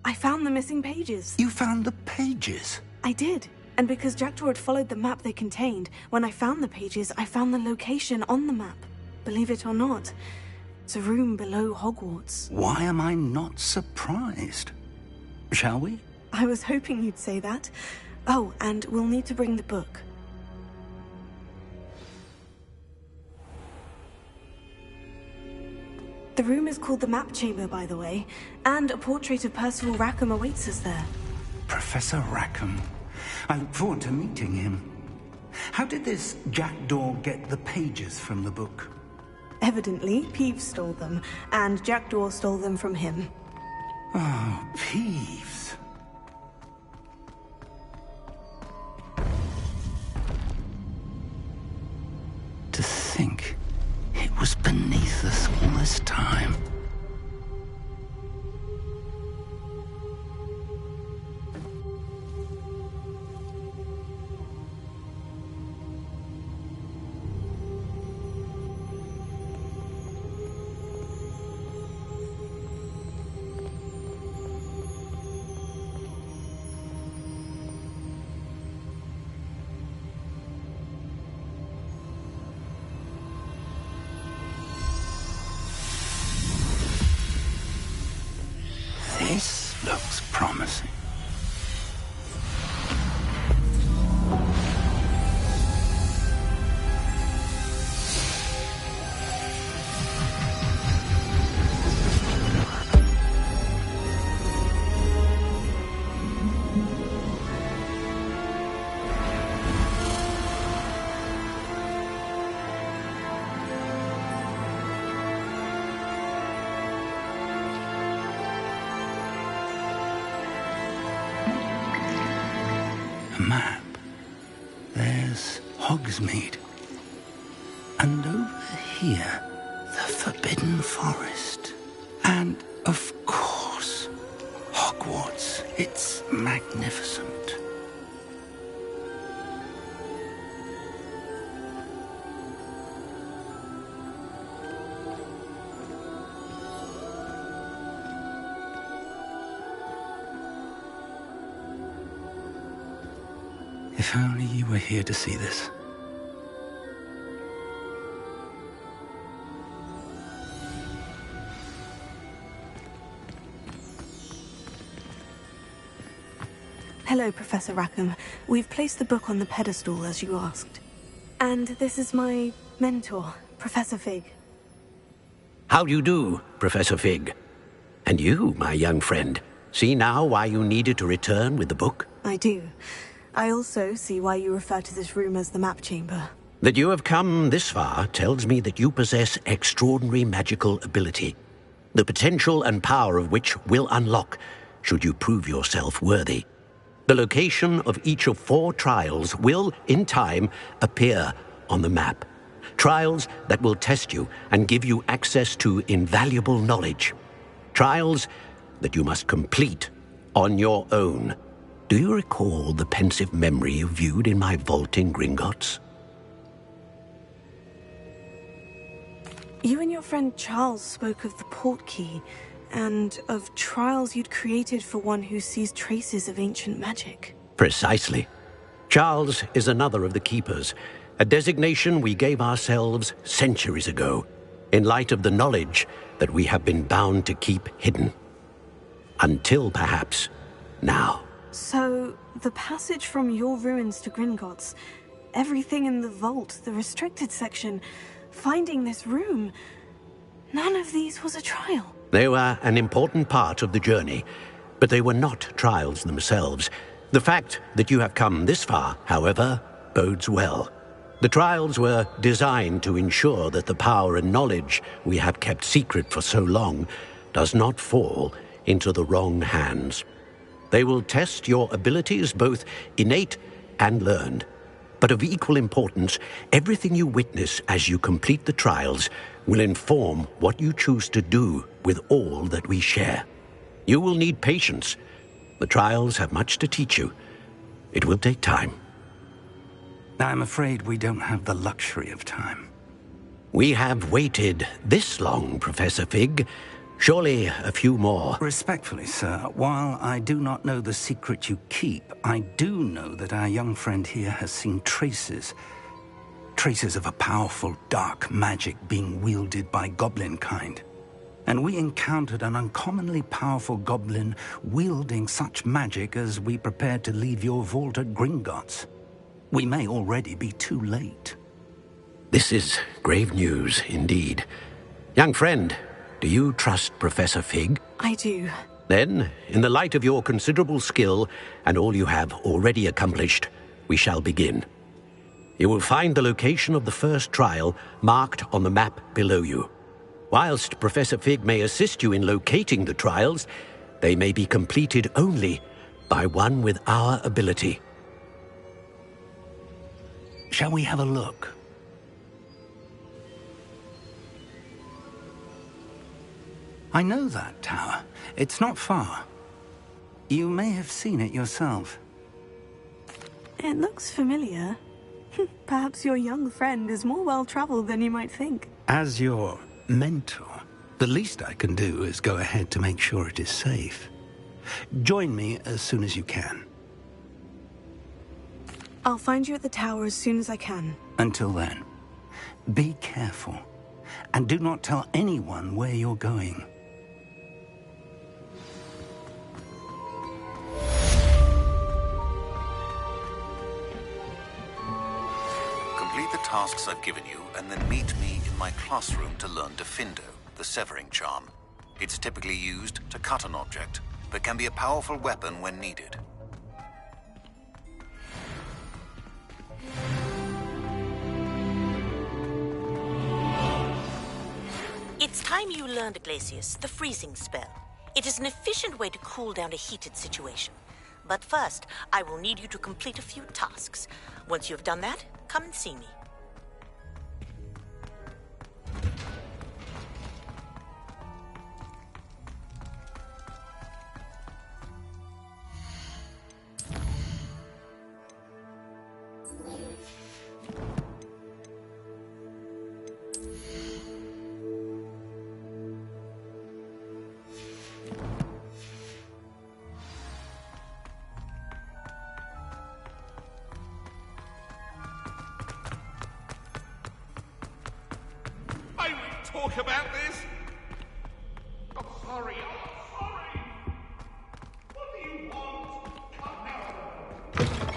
S3: I found the missing pages.
S10: You found the pages?
S3: I did. And because Jackdaw had followed the map they contained, when I found the pages, I found the location on the map. Believe it or not, it's a room below Hogwarts.
S10: Why am I not surprised? Shall we?
S3: I was hoping you'd say that. Oh, and we'll need to bring the book. The room is called the Map Chamber, by the way, and a portrait of Percival Rackham awaits us there.
S10: Professor Rackham. I look forward to meeting him. How did this Jackdaw get the pages from the book?
S3: Evidently, Peeves stole them, and Jackdaw stole them from him.
S10: Oh, Peeves. To think it was beneath us all this time. map, there's Hogsmeade. And over here, the Forbidden Forest. And, of course, Hogwarts. It's magnificent. If only you were here to see this.
S3: Hello, Professor Rackham. We've placed the book on the pedestal, as you asked. And this is my mentor, Professor Fig.
S21: How do you do, Professor Fig? And you, my young friend, see now why you needed to return with the book?
S3: I do. I also see why you refer to this room as the map chamber.
S21: That you have come this far tells me that you possess extraordinary magical ability, the potential and power of which will unlock should you prove yourself worthy. The location of each of 4 trials will, in time, appear on the map. Trials that will test you and give you access to invaluable knowledge. Trials that you must complete on your own. Do you recall the pensive memory you viewed in my vault in Gringotts?
S3: You and your friend Charles spoke of the portkey, and of trials you'd created for one who sees traces of ancient magic.
S21: Precisely. Charles is another of the Keepers, a designation we gave ourselves centuries ago, in light of the knowledge that we have been bound to keep hidden. Until, perhaps, now.
S3: So, the passage from your ruins to Gringotts, everything in the vault, the restricted section, finding this room, none of these was a trial.
S21: They were an important part of the journey, but they were not trials themselves. The fact that you have come this far, however, bodes well. The trials were designed to ensure that the power and knowledge we have kept secret for so long does not fall into the wrong hands. They will test your abilities, both innate and learned. But of equal importance, everything you witness as you complete the trials will inform what you choose to do with all that we share. You will need patience. The trials have much to teach you. It will take time.
S10: I'm afraid we don't have the luxury of time.
S21: We have waited this long, Professor Fig. Surely a few more.
S10: Respectfully, sir, while I do not know the secret you keep, I do know that our young friend here has seen traces of a powerful dark magic being wielded by goblin kind. And we encountered an uncommonly powerful goblin wielding such magic as we prepared to leave your vault at Gringotts. We may already be too late.
S21: This is grave news indeed. Young friend, do you trust Professor Fig?
S3: I do.
S21: Then, in the light of your considerable skill and all you have already accomplished, we shall begin. You will find the location of the first trial marked on the map below you. Whilst Professor Fig may assist you in locating the trials, they may be completed only by one with our ability.
S10: Shall we have a look? I know that tower. It's not far. You may have seen it yourself.
S3: It looks familiar. Perhaps your young friend is more well-traveled than you might think.
S10: As your mentor, the least I can do is go ahead to make sure it is safe. Join me as soon as you can.
S3: I'll find you at the tower as soon as I can.
S10: Until then, be careful, and do not tell anyone where you're going.
S21: Complete the tasks I've given you, and then meet me in my classroom to learn Defindo, the severing charm. It's typically used to cut an object, but can be a powerful weapon when needed.
S4: It's time you learned, Glacius, the freezing spell. It is an efficient way to cool down a heated situation. But first, I will need you to complete a few tasks. Once you have done that, come and see me.
S19: Talk about this? I'm sorry, I'm sorry. What do you want? Come now.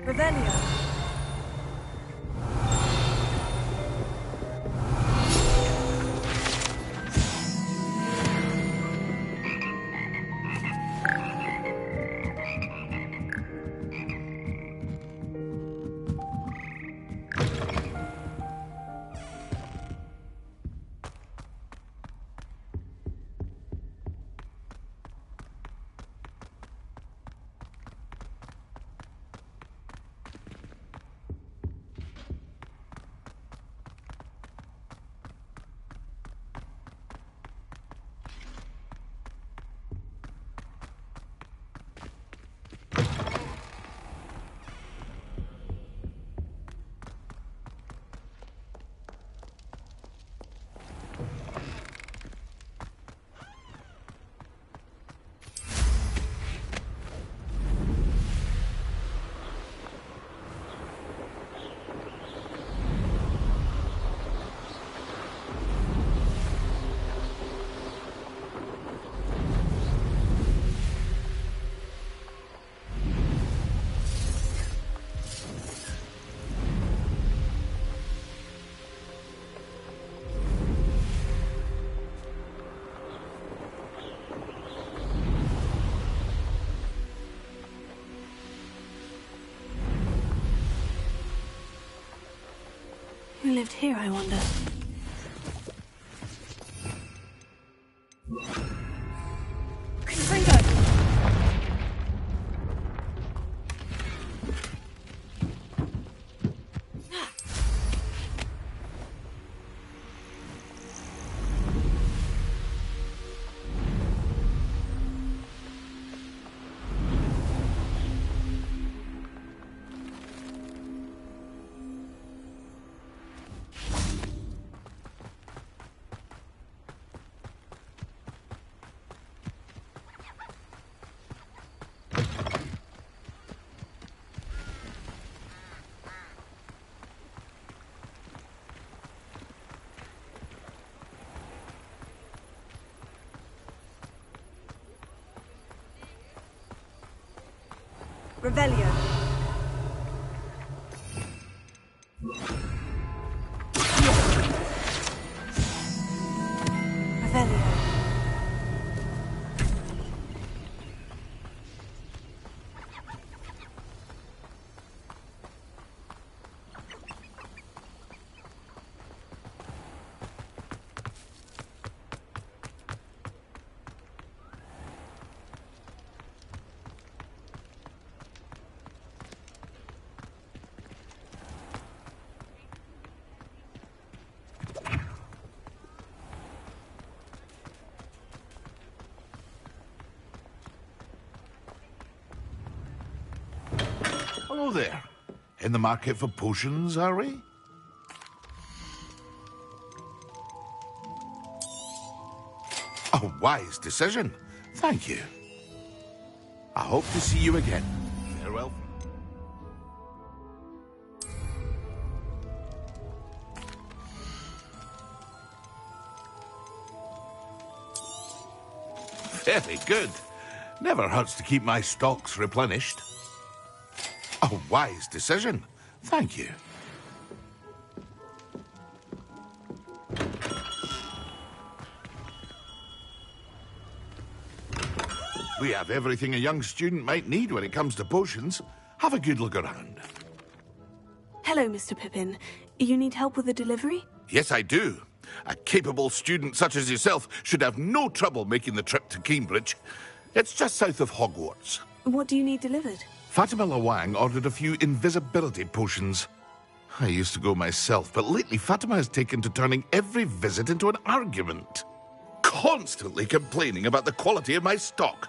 S1: Revelio.
S3: Who lived here, I wonder?
S1: Revelio. Revelio.
S19: Hello there. In the market for potions, are we? A wise decision. Thank you. I hope to see you again. Farewell. Very good. Never hurts to keep my stocks replenished. A wise decision. Thank you. We have everything a young student might need when it comes to potions. Have a good look around.
S3: Hello, Mr. Pippin. You need help with a delivery?
S19: Yes, I do. A capable student such as yourself should have no trouble making the trip to Cambridge. It's just south of Hogwarts.
S3: What do you need delivered?
S19: Fatima Lawang ordered a few invisibility potions. I used to go myself, but lately Fatima has taken to turning every visit into an argument. Constantly complaining about the quality of my stock.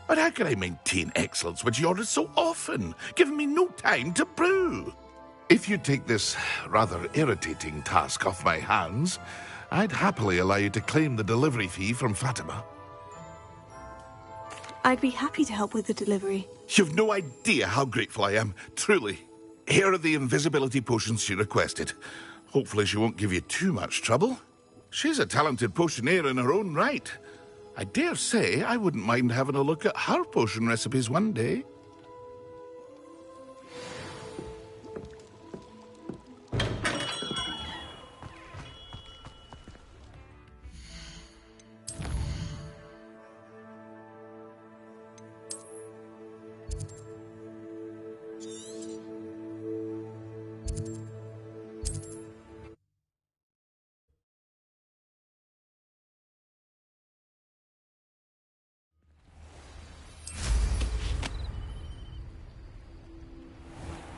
S19: But how can I maintain excellence when she orders so often, giving me no time to brew? If you take this rather irritating task off my hands, I'd happily allow you to claim the delivery fee from Fatima.
S3: I'd be happy to help with the delivery.
S19: You've no idea how grateful I am, truly. Here are the invisibility potions she requested. Hopefully she won't give you too much trouble. She's a talented potioneer in her own right. I dare say I wouldn't mind having a look at her potion recipes one day.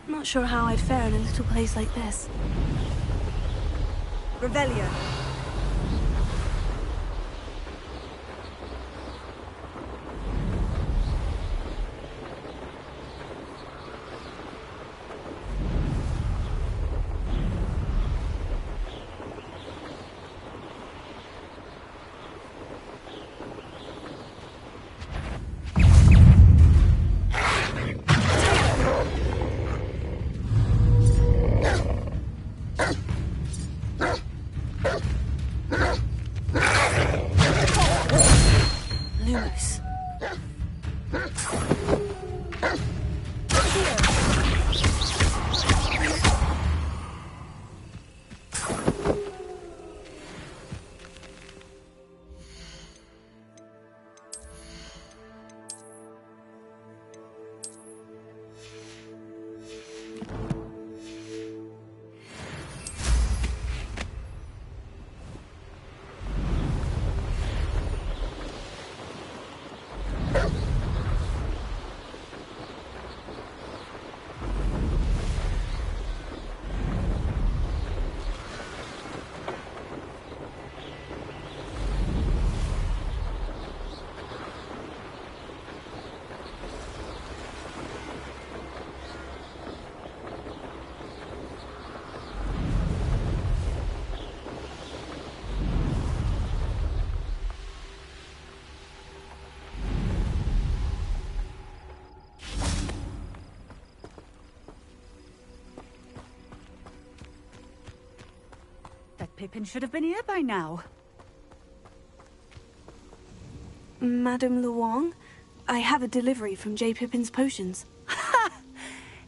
S3: Not sure how I'd fare in a little place like this.
S1: Revelio. Pippin should have been here by now.
S3: Madame Lawang, I have a delivery from J. Pippin's potions.
S1: Ha!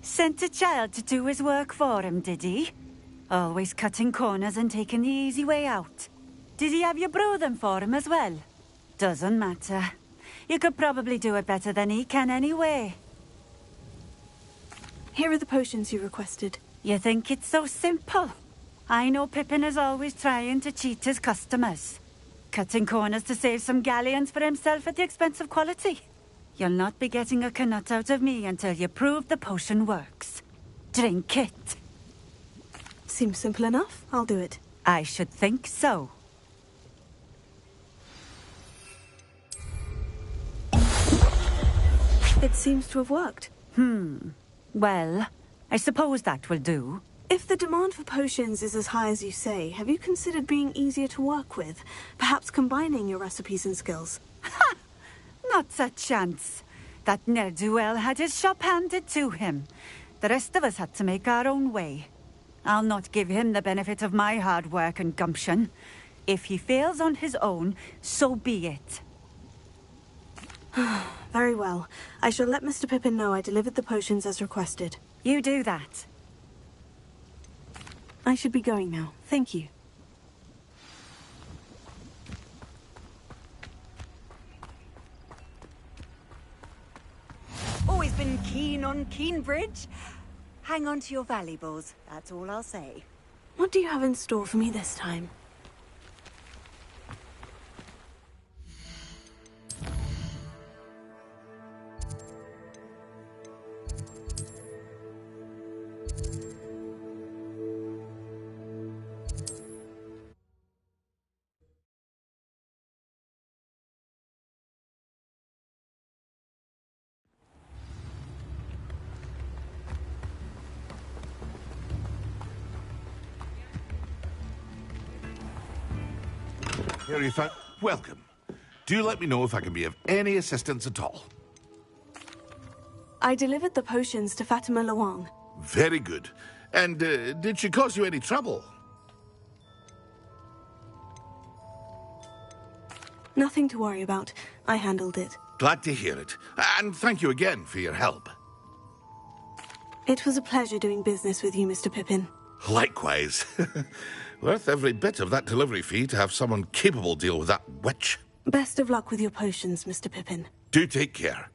S1: Sent a child to do his work for him, did he? Always cutting corners and taking the easy way out. Did he have you brew them for him as well? Doesn't matter. You could probably do it better than he can anyway.
S3: Here are the potions you requested.
S1: You think it's so simple? I know Pippin is always trying to cheat his customers. Cutting corners to save some galleons for himself at the expense of quality. You'll not be getting a canut out of me until you prove the potion works. Drink it.
S3: Seems simple enough. I'll do it.
S1: I should think so.
S3: It seems to have worked.
S1: Well, I suppose that will do.
S3: If the demand for potions is as high as you say, have you considered being easier to work with? Perhaps combining your recipes and skills?
S1: Ha! Not a chance. That ne'er-do-well had his shop handed to him. The rest of us had to make our own way. I'll not give him the benefit of my hard work and gumption. If he fails on his own, so be it.
S3: Very well. I shall let Mr. Pippin know I delivered the potions as requested.
S1: You do that.
S3: I should be going now. Thank you.
S2: Always been keen on Keenbridge. Hang on to your valuables, that's all I'll say.
S3: What do you have in store for me this time?
S19: Here you found. Welcome. Do let me know if I can be of any assistance at all.
S3: I delivered the potions to Fatima Lawang.
S19: Very good. And did she cause you any trouble?
S3: Nothing to worry about. I handled it.
S19: Glad to hear it. And thank you again for your help.
S3: It was a pleasure doing business with you, Mr. Pippin.
S19: Likewise. Worth every bit of that delivery fee to have someone capable deal with that witch.
S3: Best of luck with your potions, Mr. Pippin.
S19: Do take care.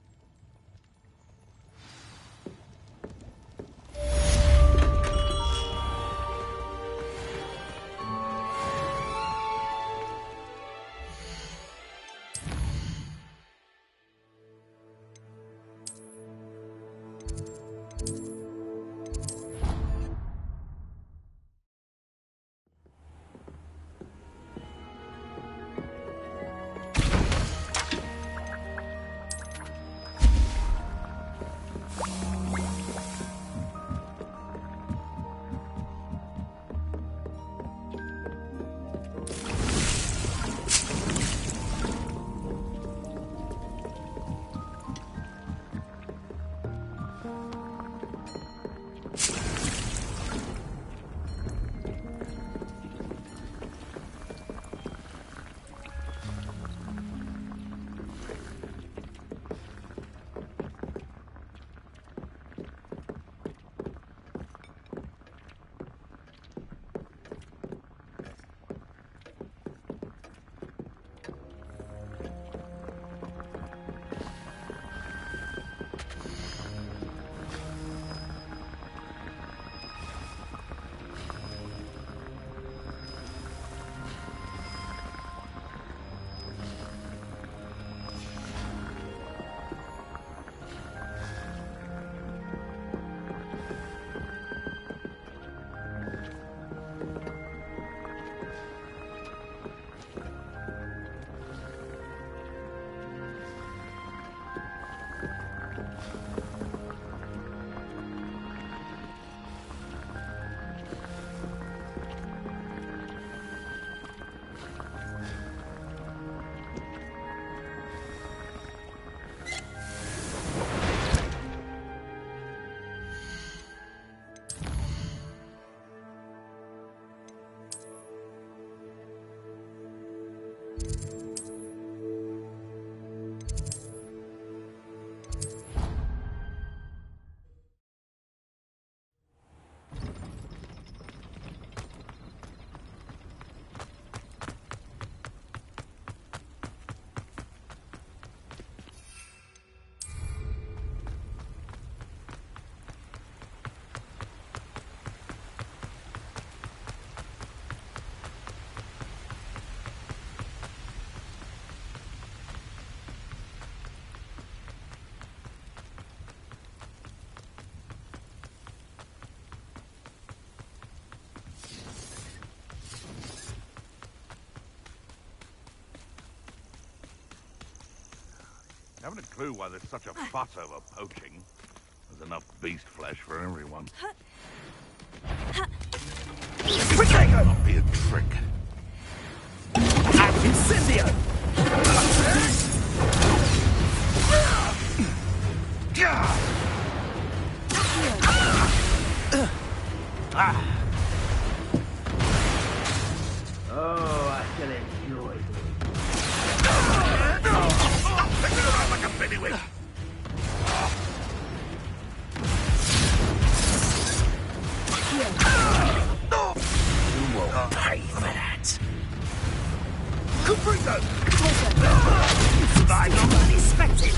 S19: Haven't a clue why there's such a fuss over poaching. There's enough beast flesh for everyone. Not be a trick.
S9: Incendio! Oh, I shall enjoy this.
S19: Stop flicking around like a bailiwick!
S9: You will pay for that.
S19: Caprito!
S9: You survived longer than expected.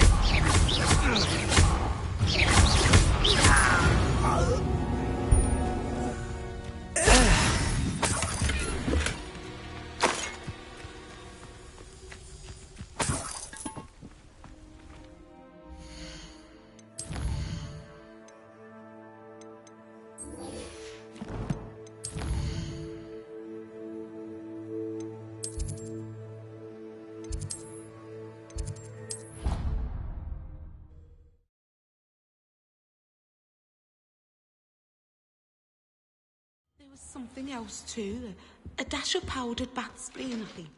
S14: There was something else too. A dash of powdered bat spleen, I think.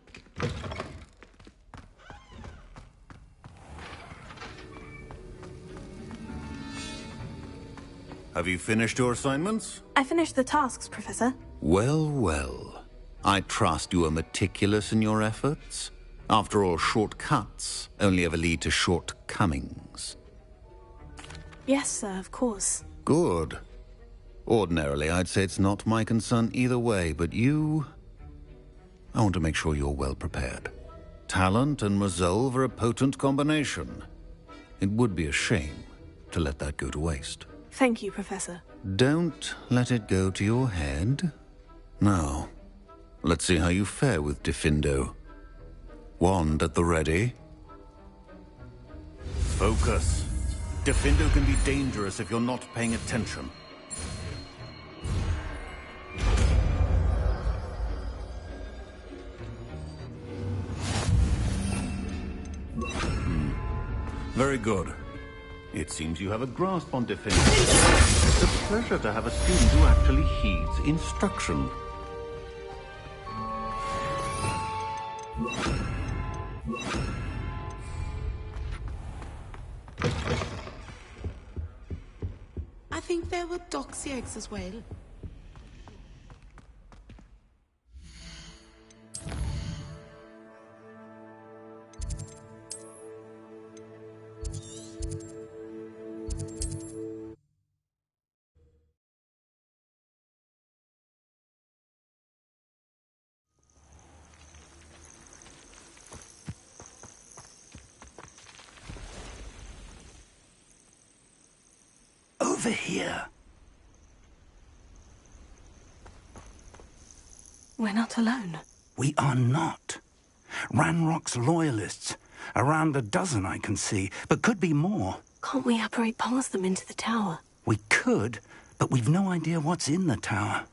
S22: Have you finished your assignments?
S3: I finished the tasks, Professor.
S22: Well, well. I trust you are meticulous in your efforts. After all, shortcuts only ever lead to shortcomings.
S3: Yes, sir, of course.
S22: Good. Ordinarily, I'd say it's not my concern either way, but you... I want to make sure you're well prepared. Talent and resolve are a potent combination. It would be a shame to let that go to waste.
S3: Thank you, Professor.
S22: Don't let it go to your head. Now, let's see how you fare with Diffindo. Wand at the ready. Focus. Diffindo can be dangerous if you're not paying attention. Very good. It seems you have a grasp on Diffindo. It's a pleasure to have a student who actually heeds instruction.
S14: I think there were doxy eggs as well.
S10: Over here.
S3: We're not alone.
S10: We are not. Ranrock's loyalists. Around a dozen I can see, but could be more.
S3: Can't we apparate past them into the tower?
S10: We could, but we've no idea what's in the tower.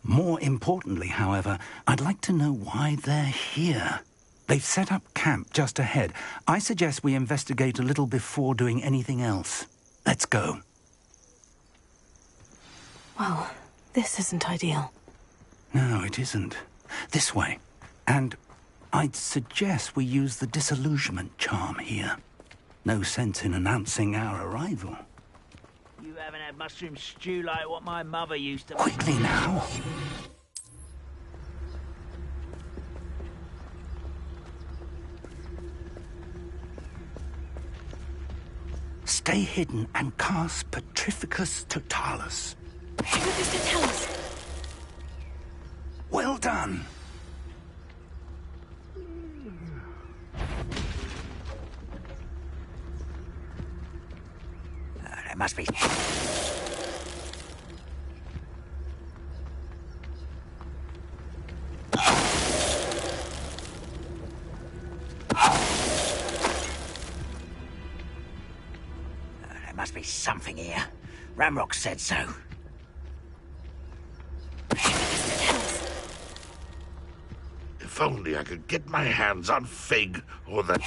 S10: More importantly, however, I'd like to know why they're here. They've set up camp just ahead. I suggest we investigate a little before doing anything else. Let's go.
S3: Well, this isn't ideal.
S10: No, it isn't. This way. And I'd suggest we use the disillusionment charm here. No sense in announcing our arrival.
S9: You haven't had mushroom stew like what my mother used to make.
S10: Quickly now. Stay hidden and cast Petrificus Totalis.
S3: Petrificus Totalis.
S10: Well done.
S9: There must be... There must be something here. Ramrock said so.
S19: If only I could get my hands on Fig or that...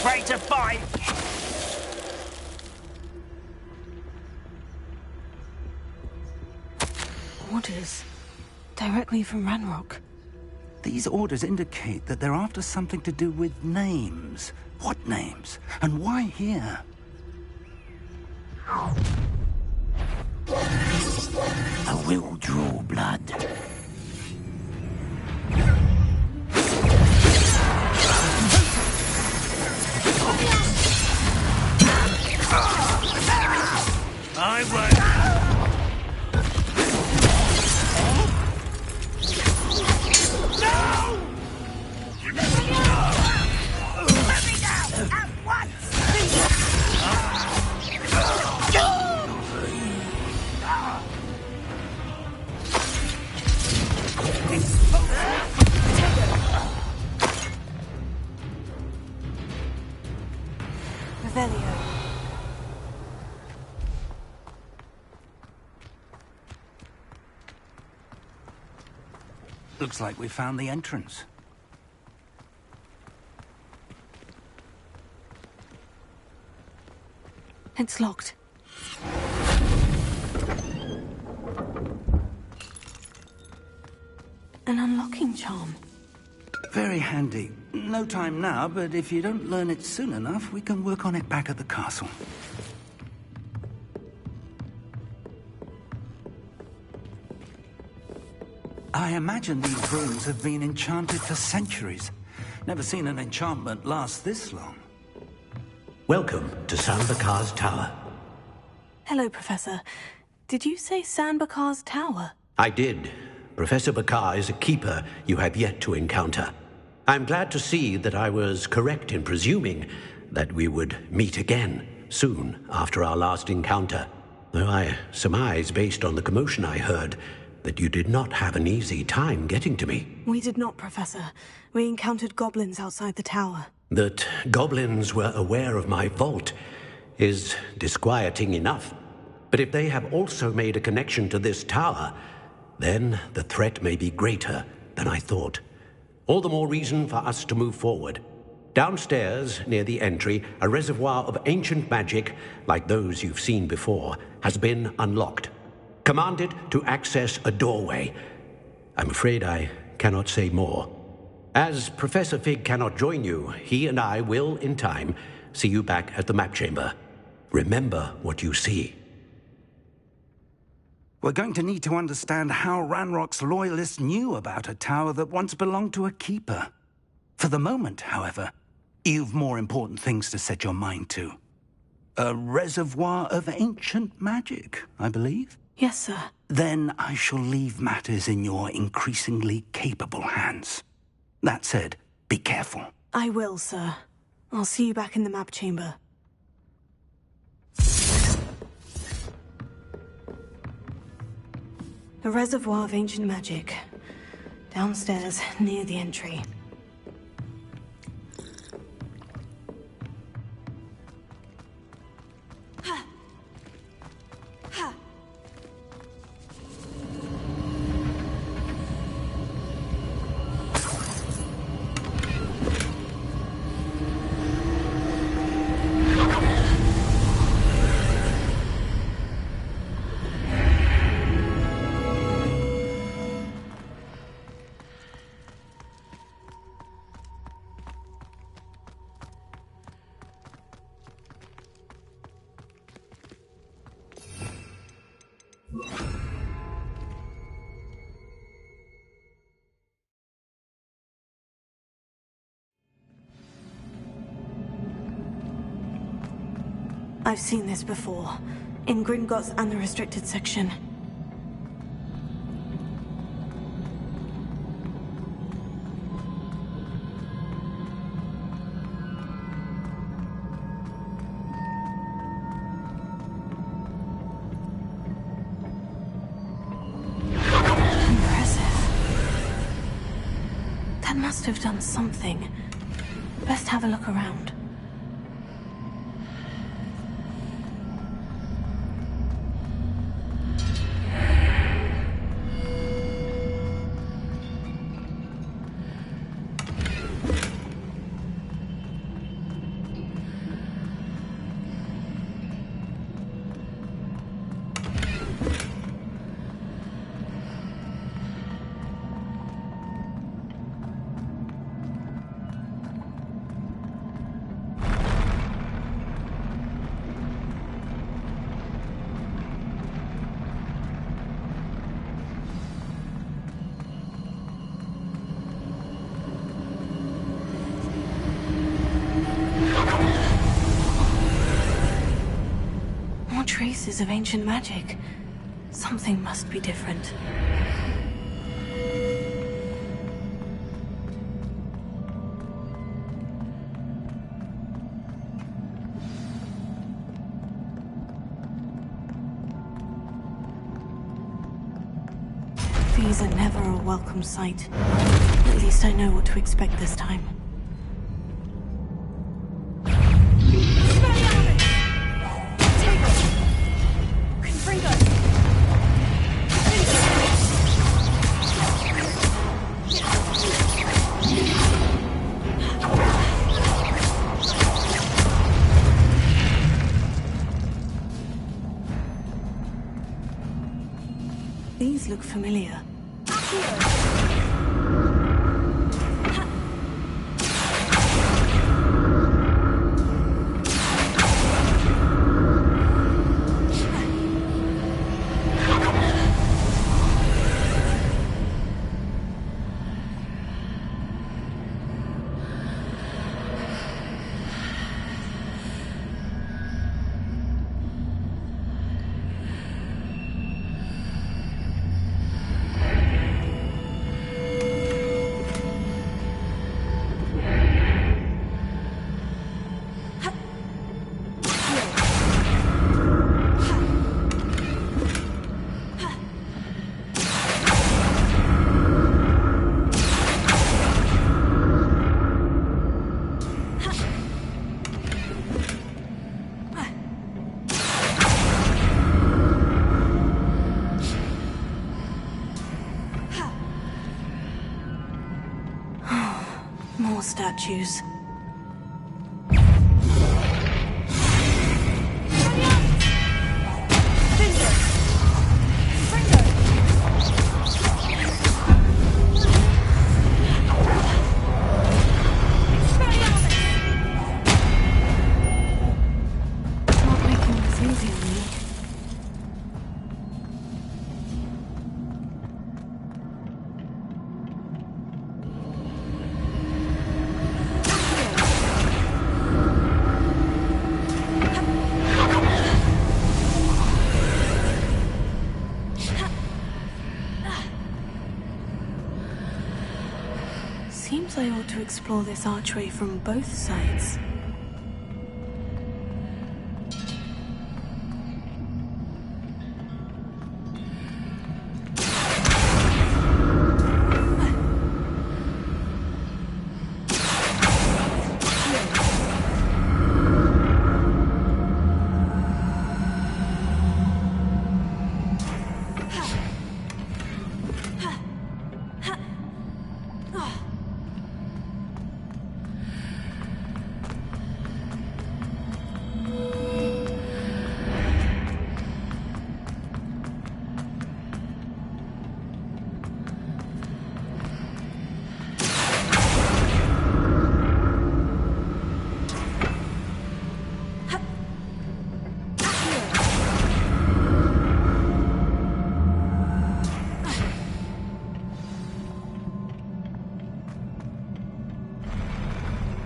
S9: Ready to fight!
S3: Orders. Directly from Ranrock.
S10: These orders indicate that they're after something to do with names. What names? And why here?
S15: I will draw blood. I won't. No! Let me down at once!
S3: Revelio.
S10: Looks like we found the entrance.
S3: It's locked. An unlocking charm.
S10: Very handy. No time now, but if you don't learn it soon enough, we can work on it back at the castle. I imagine these rooms have been enchanted for centuries. Never seen an enchantment last this long.
S21: Welcome to Sanbakar's Tower.
S3: Hello, Professor. Did you say Sanbakar's Tower?
S21: I did. Professor Bakar is a keeper you have yet to encounter. I'm glad to see that I was correct in presuming that we would meet again soon after our last encounter. Though I surmise, based on the commotion I heard, that you did not have an easy time getting to me.
S3: We did not, Professor. We encountered goblins outside the tower.
S21: That goblins were aware of my vault is disquieting enough. But if they have also made a connection to this tower, then the threat may be greater than I thought. All the more reason for us to move forward. Downstairs, near the entry, a reservoir of ancient magic, like those you've seen before, has been unlocked. Commanded to access a doorway. I'm afraid I cannot say more. As Professor Fig cannot join you, he and I will, in time, see you back at the map chamber. Remember what you see.
S10: We're going to need to understand how Ranrock's loyalists knew about a tower that once belonged to a keeper. For the moment, however, you've more important things to set your mind to. A reservoir of ancient magic, I believe?
S3: Yes, sir.
S10: Then I shall leave matters in your increasingly capable hands. That said, be careful.
S3: I will, sir. I'll see you back in the map chamber. A reservoir of ancient magic. Downstairs, near the entry. I've seen this before, in Gringotts and the restricted section. Impressive. That must have done something. Best have a look around. traces of ancient magic. Something must be different. These are never a welcome sight. At least I know what to expect this time. These look familiar. More statues. Not making this easy on me. Seems I ought to explore this archway from both sides.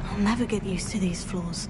S3: I'll never get used to these floors.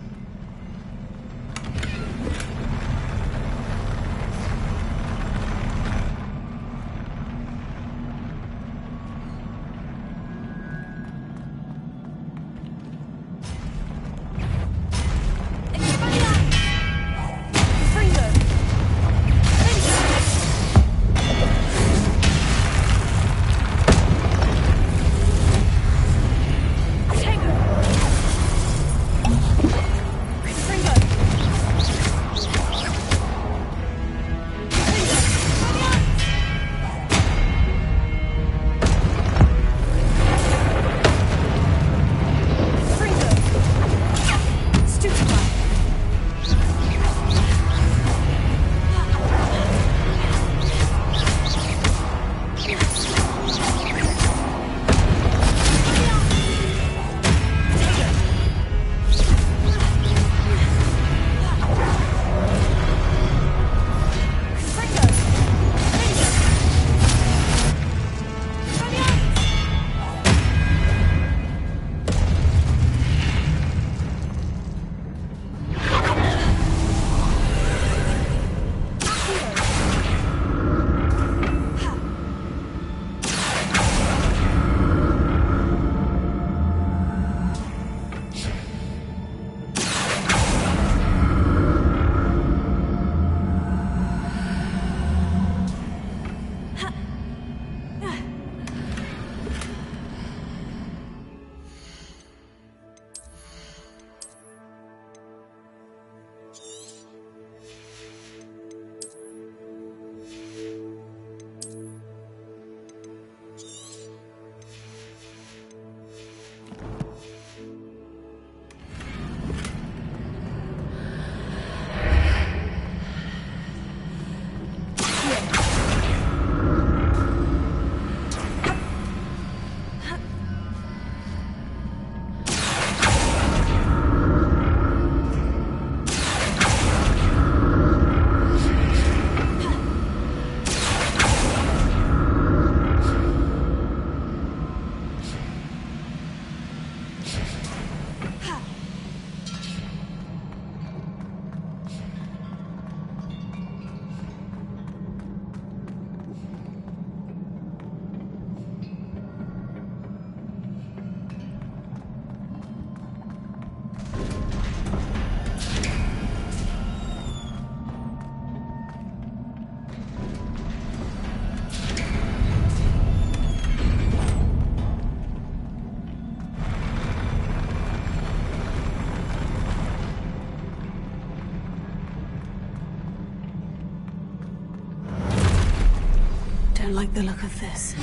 S3: like the look of this.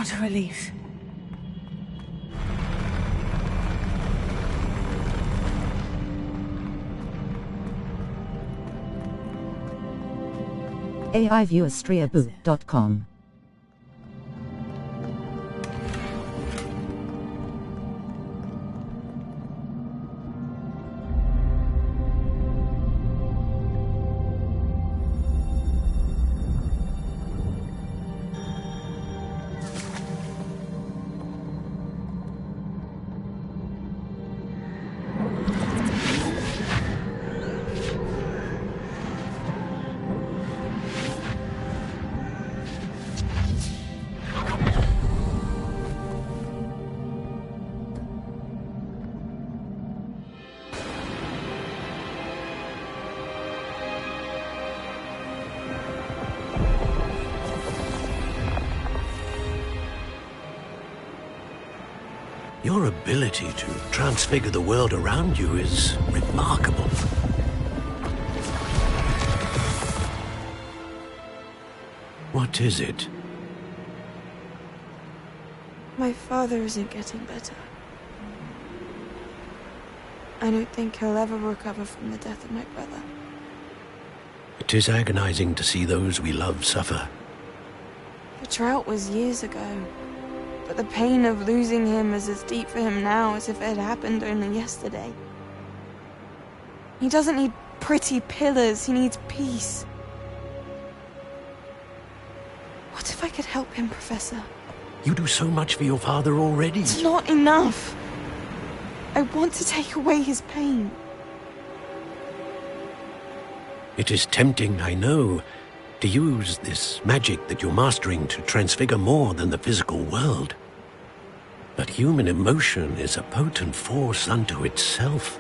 S3: What a relief.
S16: AIViewerStriaboot.com.
S21: Your ability to transfigure the world around you is remarkable. What is it?
S3: My father isn't getting better. I don't think he'll ever recover from the death of my brother.
S21: It is agonizing to see those we love suffer.
S3: The drought was years ago. But the pain of losing him is as deep for him now as if it had happened only yesterday. He doesn't need pretty pillars, he needs peace. What if I could help him, Professor?
S21: You do so much for your father already.
S3: It's not enough. I want to take away his pain.
S21: It is tempting, I know, to use this magic that you're mastering to transfigure more than the physical world. But human emotion is a potent force unto itself.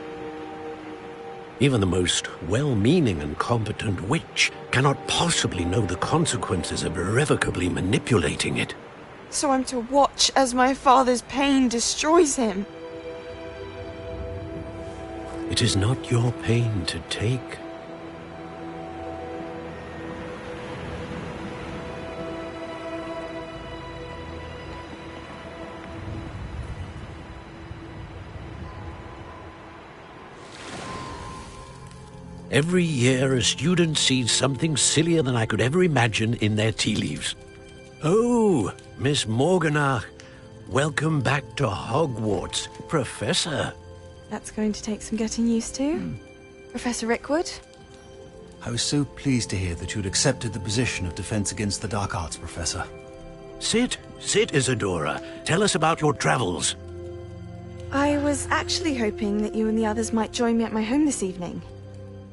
S21: Even the most well-meaning and competent witch cannot possibly know the consequences of irrevocably manipulating it.
S3: So I'm to watch as my father's pain destroys him.
S21: It is not your pain to take. Every year, a student sees something sillier than I could ever imagine in their tea leaves. Oh, Miss Morganach, welcome back to Hogwarts, Professor.
S3: That's going to take some getting used to. Professor Rickwood?
S17: I was so pleased to hear that you'd accepted the position of Defense Against the Dark Arts, Professor.
S21: Sit, Isadora. Tell us about your travels.
S3: I was actually hoping that you and the others might join me at my home this evening.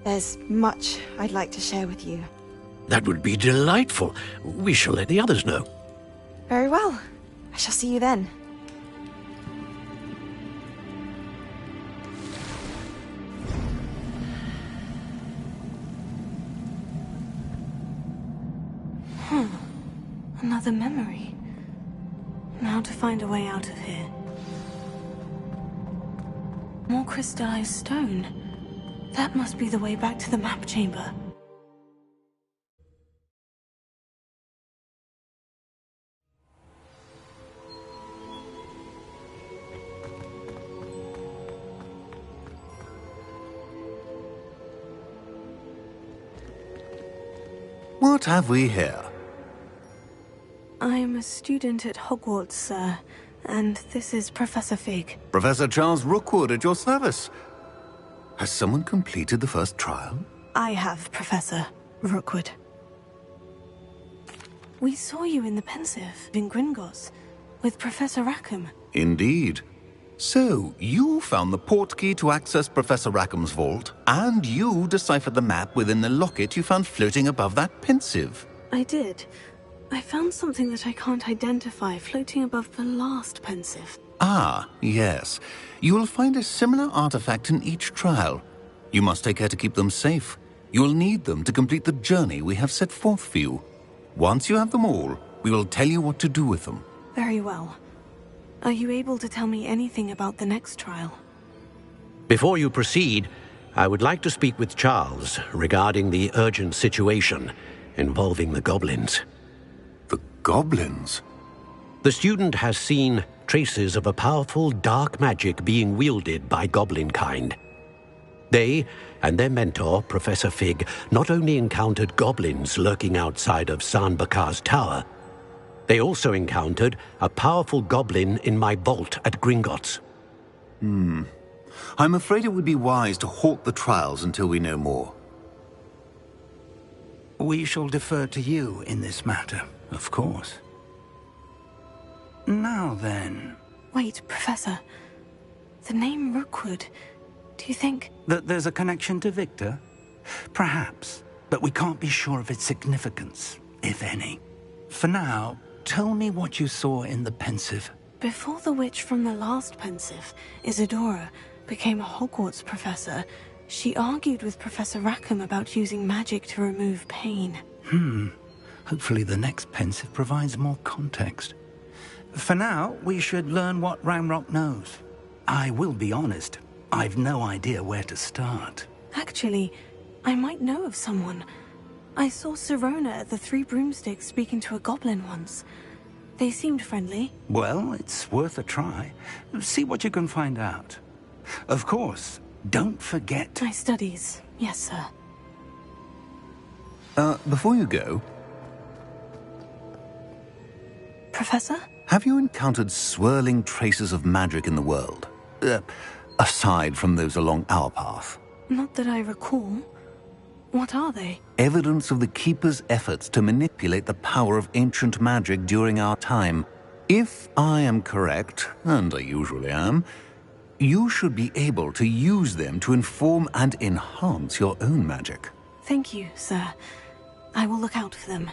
S3: There's much I'd like to share with you.
S21: That would be delightful. We shall let the others know.
S3: Very well. I shall see you then. Another memory. Now to find a way out of here. More crystallized stone. That must be the way back to the map chamber.
S22: What have we here?
S3: I'm a student at Hogwarts, sir, and this is Professor Fig.
S22: Professor Charles Rookwood at your service. Has someone completed the first trial?
S3: I have, Professor Rookwood. We saw you in the Pensive in Gringotts with Professor Rackham.
S22: Indeed. So, you found the portkey to access Professor Rackham's vault, and you deciphered the map within the locket you found floating above that Pensive.
S3: I did. I found something that I can't identify floating above the last Pensive.
S22: Ah, yes. You will find a similar artifact in each trial. You must take care to keep them safe. You will need them to complete the journey we have set forth for you. Once you have them all, we will tell you what to do with them.
S3: Very well. Are you able to tell me anything about the next trial?
S21: Before you proceed, I would like to speak with Charles regarding the urgent situation involving the goblins.
S22: The goblins?
S21: The student has seen traces of a powerful dark magic being wielded by goblin kind. They and their mentor, Professor Fig, not only encountered goblins lurking outside of San Bakar's tower, they also encountered a powerful goblin in my vault at Gringotts.
S22: I'm afraid it would be wise to halt the trials until we know more.
S10: We shall defer to you in this matter, of course. Now then...
S3: Wait, Professor. The name Rookwood, do you think...
S10: That there's a connection to Victor? Perhaps, but we can't be sure of its significance, if any. For now, tell me what you saw in the Pensive.
S3: Before the witch from the last Pensive, Isadora, became a Hogwarts professor, she argued with Professor Rackham about using magic to remove pain.
S10: Hopefully the next Pensive provides more context. For now, we should learn what Ramrock knows. I will be honest, I've no idea where to start.
S3: Actually, I might know of someone. I saw Sirona at the Three Broomsticks speaking to a goblin once. They seemed friendly.
S10: Well, it's worth a try. See what you can find out. Of course, don't forget...
S3: My studies, yes, sir.
S22: Before you go...
S3: Professor?
S22: Have you encountered swirling traces of magic in the world? Aside from those along our path?
S3: Not that I recall. What are they?
S22: Evidence of the Keeper's efforts to manipulate the power of ancient magic during our time. If I am correct, and I usually am, you should be able to use them to inform and enhance your own magic.
S3: Thank you, sir. I will look out for them.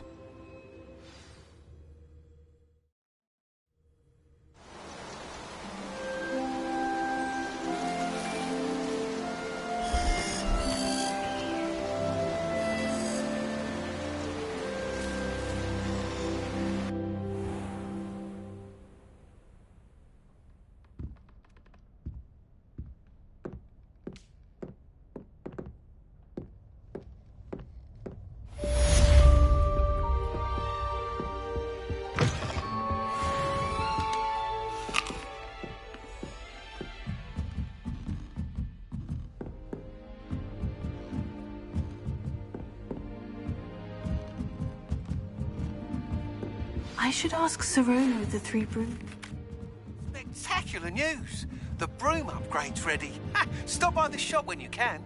S3: I should ask Sirona of the Three Broom.
S13: Spectacular news! The broom upgrade's ready. Stop by the shop when you can.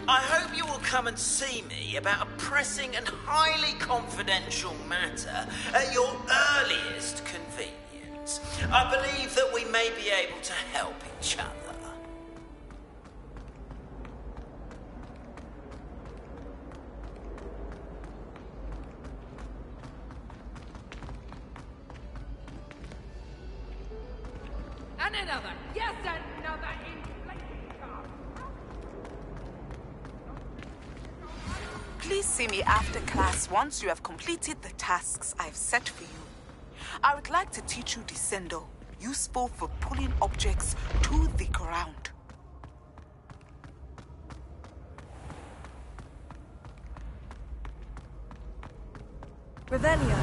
S6: I hope you will come and see me about a pressing and highly confidential matter at your earliest convenience. friends. I believe that we may be able to help each other.
S7: And another. Yes, another inflating car.
S16: Please see me after class once you have completed the tasks I've set for you. I would like to teach you Descendo, useful for pulling objects to the ground.
S2: Revelio.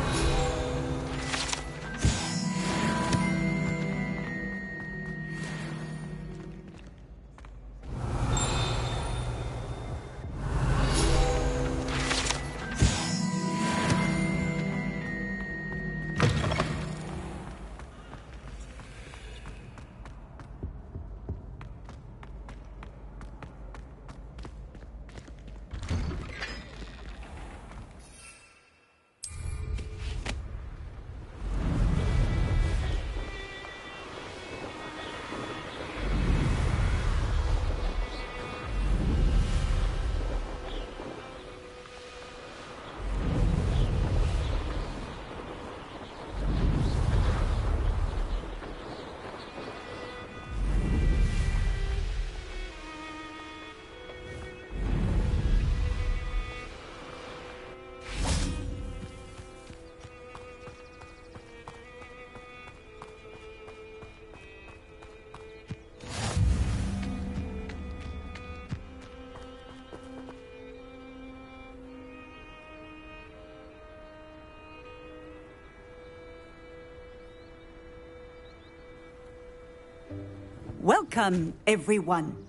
S1: Welcome, everyone.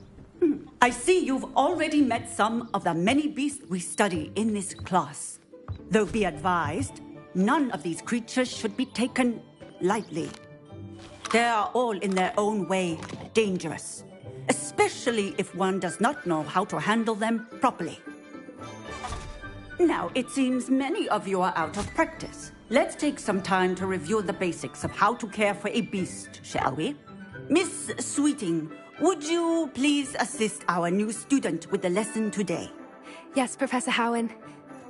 S1: I see you've already met some of the many beasts we study in this class. Though be advised, none of these creatures should be taken lightly. They are all in their own way dangerous, especially if one does not know how to handle them properly. Now, it seems many of you are out of practice. Let's take some time to review the basics of how to care for a beast, shall we? Miss Sweeting, would you please assist our new student with the lesson today?
S23: Yes, Professor Howen.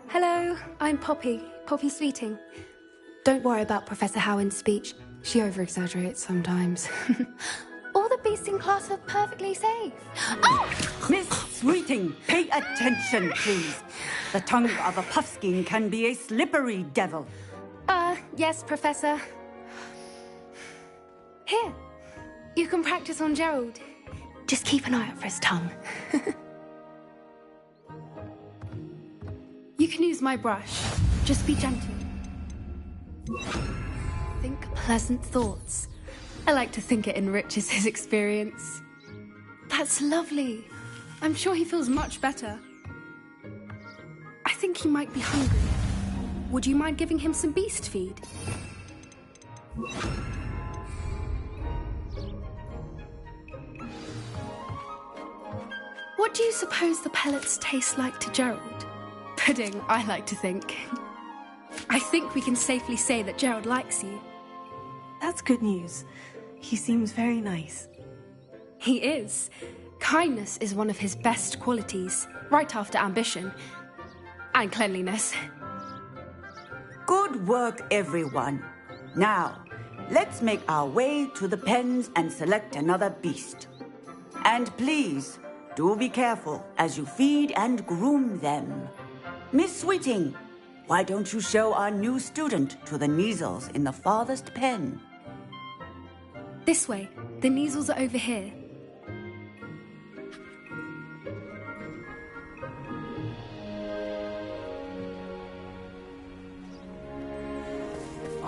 S23: Hello, I'm Poppy Sweeting. Don't worry about Professor Howen's speech. She over-exaggerates sometimes. All the beasts in class are perfectly safe.
S1: Oh! Miss Sweeting, pay attention, please. The tongue of a puffskein can be a slippery devil.
S23: Yes, Professor. Here. You can practice on Gerald. Just keep an eye out for his tongue. You can use my brush. Just be gentle. Think pleasant thoughts. I like to think it enriches his experience. That's lovely. I'm sure he feels much better. I think he might be hungry. Would you mind giving him some beast feed? What do you suppose the pellets taste like to Gerald? Pudding, I like to think. I think we can safely say that Gerald likes you.
S24: That's good news. He seems very nice.
S23: He is. Kindness is one of his best qualities, right after ambition. And cleanliness.
S1: Good work, everyone. Now, let's make our way to the pens and select another beast. And please, do be careful as you feed and groom them. Miss Sweeting, why don't you show our new student to the Neasels in the farthest pen?
S23: This way. The Neasels are over here.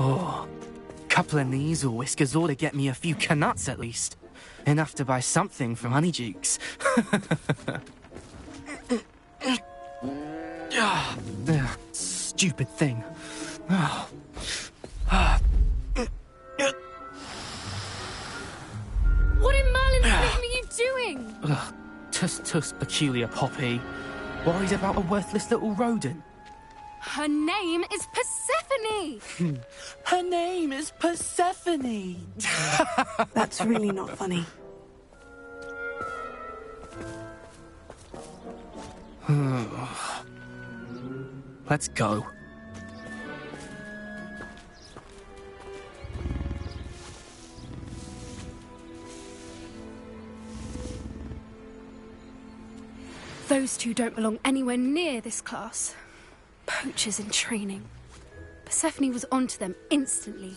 S12: Oh, couple of Neasel whiskers ought to get me a few canuts at least. Enough to buy something from Honeydukes. Stupid thing.
S23: What in Merlin's name are you doing?
S12: Tuss, peculiar Poppy. Worried about a worthless little rodent.
S23: Her name is Persephone!
S12: Her name is Persephone!
S24: That's really not funny.
S12: Let's go.
S23: Those two don't belong anywhere near this class. Poachers in training. Persephone was onto them instantly.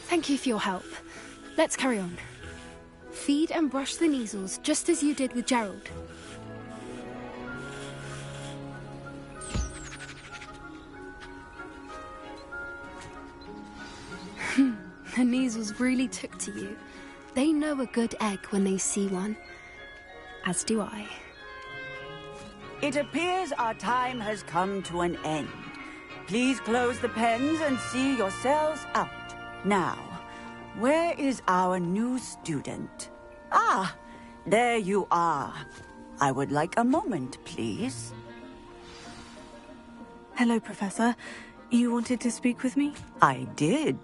S23: Thank you for your help. Let's carry on. Feed and brush the measles just as you did with Gerald. The measles really took to you. They know a good egg when they see one. As do I.
S1: It appears our time has come to an end. Please close the pens and see yourselves out. Now, where is our new student? Ah, there you are. I would like a moment, please.
S24: Hello, Professor. You wanted to speak with me?
S1: I did.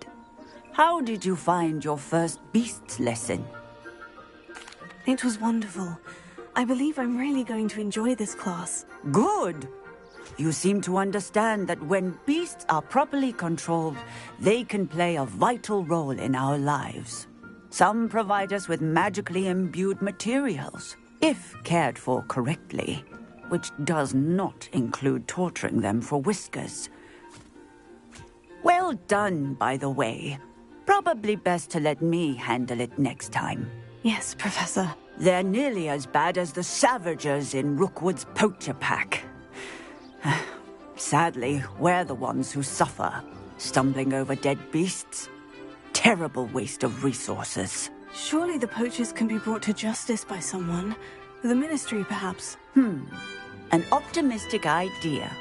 S1: How did you find your first beasts lesson?
S24: It was wonderful. I believe I'm really going to enjoy this class.
S1: Good. You seem to understand that when beasts are properly controlled, they can play a vital role in our lives. Some provide us with magically imbued materials, if cared for correctly, which does not include torturing them for whiskers. Well done, by the way. Probably best to let me handle it next time.
S24: Yes, Professor.
S1: They're nearly as bad as the Savagers in Rookwood's poacher pack. Sadly, we're the ones who suffer, stumbling over dead beasts. Terrible waste of resources.
S24: Surely the poachers can be brought to justice by someone. The Ministry, perhaps.
S1: An optimistic idea.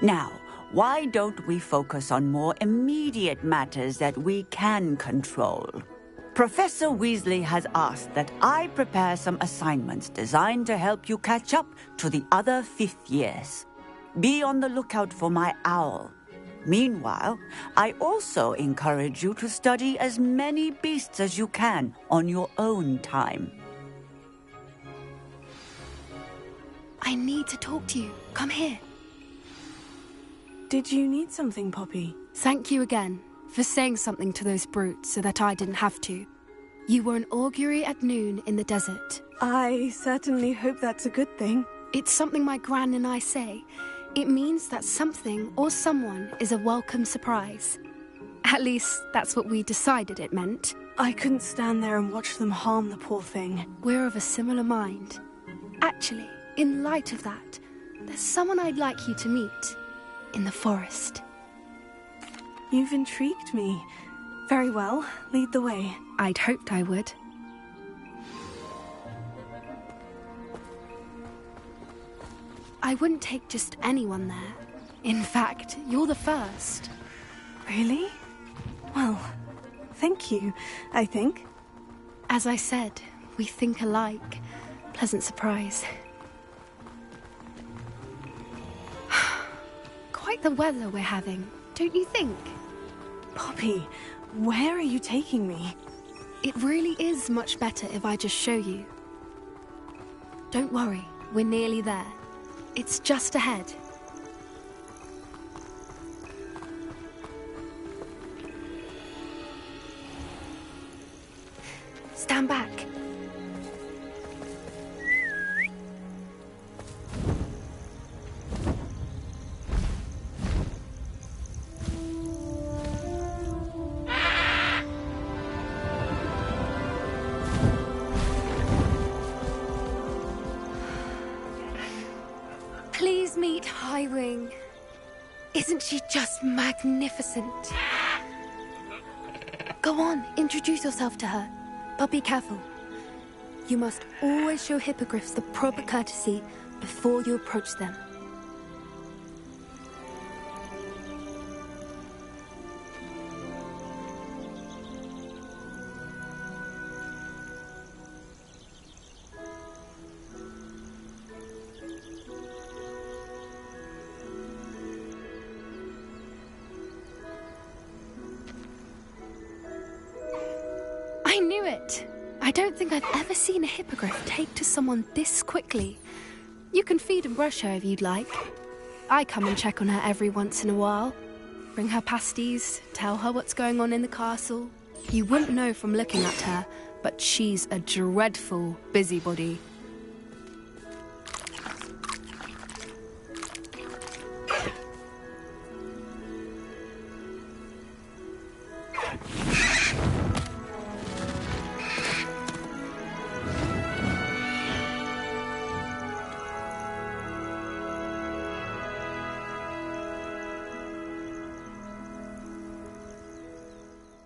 S1: Now, why don't we focus on more immediate matters that we can control? Professor Weasley has asked that I prepare some assignments designed to help you catch up to the other fifth years. Be on the lookout for my owl. Meanwhile, I also encourage you to study as many beasts as you can on your own time.
S23: I need to talk to you. Come here.
S24: Did you need something, Poppy?
S23: Thank you again for saying something to those brutes so that I didn't have to. You were an augury at noon in the desert.
S24: I certainly hope that's a good thing.
S23: It's something my gran and I say. It means that something or someone is a welcome surprise. At least, that's what we decided it meant.
S24: I couldn't stand there and watch them harm the poor thing.
S23: We're of a similar mind. Actually, in light of that, there's someone I'd like you to meet. In the forest.
S24: You've intrigued me. Very well, lead the way.
S23: I'd hoped I would. I wouldn't take just anyone there. In fact, you're the first.
S24: Really? Well, thank you, I think.
S23: As I said, we think alike. Pleasant surprise. Quite the weather we're having, don't you think?
S24: Poppy, where are you taking me?
S23: It really is much better if I just show you. Don't worry, we're nearly there. It's just ahead. Stand back. Please meet Highwing. Isn't she just magnificent? Go on, introduce yourself to her. But be careful. You must always show hippogriffs the proper courtesy before you approach them. I don't think I've ever seen a hippogriff take to someone this quickly. You can feed and brush her if you'd like. I come and check on her every once in a while. Bring her pasties, tell her what's going on in the castle. You wouldn't know from looking at her, but she's a dreadful busybody.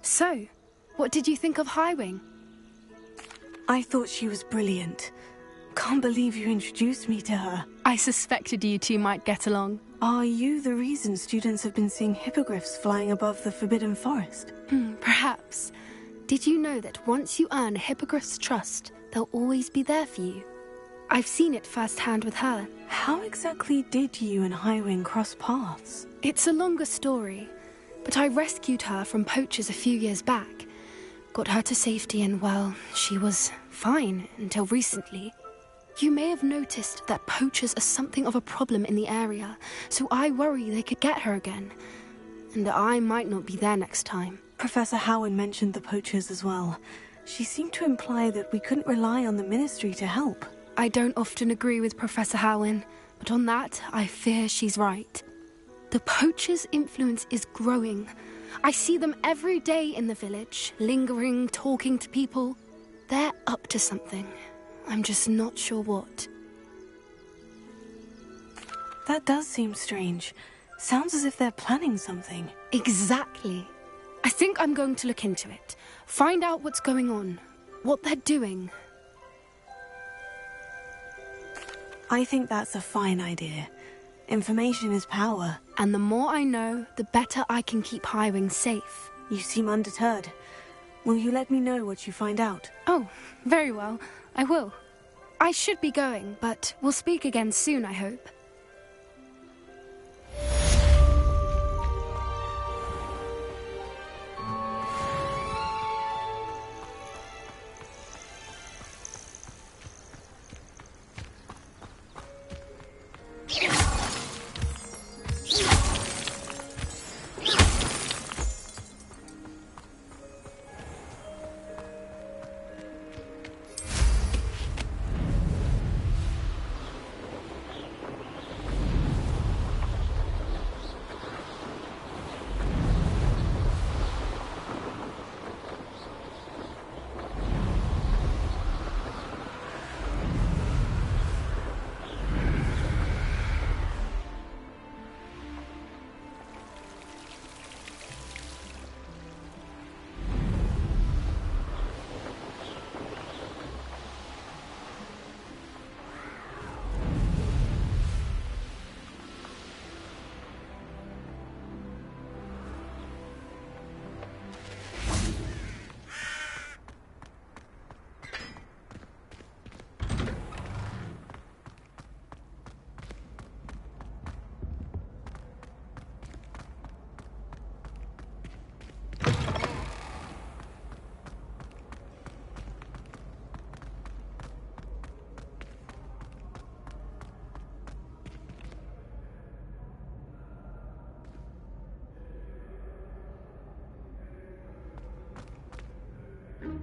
S23: So, what did you think of Highwing?
S24: I thought she was brilliant. Can't believe you introduced me to her.
S23: I suspected you two might get along.
S24: Are you the reason students have been seeing hippogriffs flying above the Forbidden Forest?
S23: Perhaps. Did you know that once you earn a hippogriff's trust, they'll always be there for you? I've seen it firsthand with her.
S24: How exactly did you and Highwing cross paths?
S23: It's a longer story, but I rescued her from poachers a few years back. Got her to safety and, well, she was fine until recently. You may have noticed that poachers are something of a problem in the area, so I worry they could get her again. And I might not be there next time.
S24: Professor Howen mentioned the poachers as well. She seemed to imply that we couldn't rely on the Ministry to help.
S23: I don't often agree with Professor Howen, but on that, I fear she's right. The poachers' influence is growing. I see them every day in the village, lingering, talking to people. They're up to something. I'm just not sure what.
S24: That does seem strange. Sounds as if they're planning something.
S23: Exactly. I think I'm going to look into it. Find out what's going on, what they're doing.
S24: I think that's a fine idea. Information is power.
S23: And the more I know, the better I can keep Highwing safe.
S24: You seem undeterred. Will you let me know what you find out?
S23: Oh, very well. I will. I should be going, but we'll speak again soon, I hope.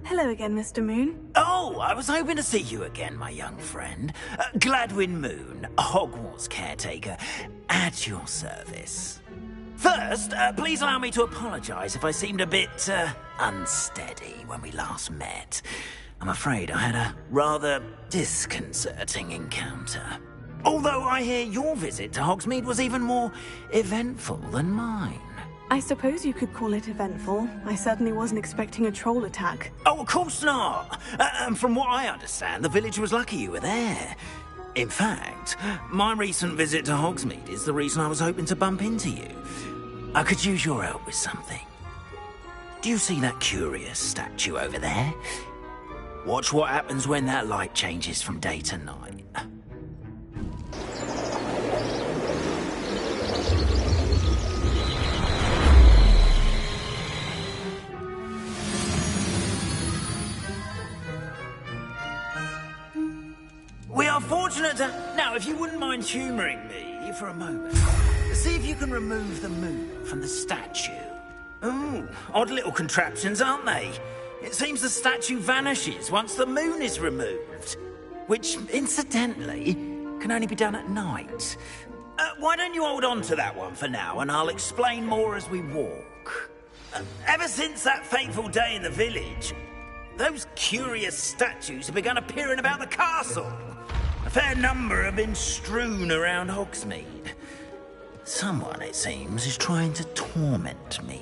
S24: Hello again, Mr. Moon.
S6: Oh, I was hoping to see you again, my young friend. Gladwin Moon, Hogwarts caretaker, at your service. First, please allow me to apologise if I seemed a bit, unsteady when we last met. I'm afraid I had a rather disconcerting encounter. Although I hear your visit to Hogsmeade was even more eventful than mine.
S24: I suppose you could call it eventful. I certainly wasn't expecting a troll attack.
S6: Oh, of course not. And from what I understand, the village was lucky you were there. In fact, my recent visit to Hogsmeade is the reason I was hoping to bump into you. I could use your help with something. Do you see that curious statue over there? Watch what happens when that light changes from day to night. Now, if you wouldn't mind humouring me for a moment, see if you can remove the moon from the statue. Ooh, odd little contraptions, aren't they? It seems the statue vanishes once the moon is removed, which, incidentally, can only be done at night. Why don't you hold on to that one for now, and I'll explain more as we walk. Ever since that fateful day in the village, those curious statues have begun appearing about the castle. A fair number have been strewn around Hogsmeade. Someone, it seems, is trying to torment me.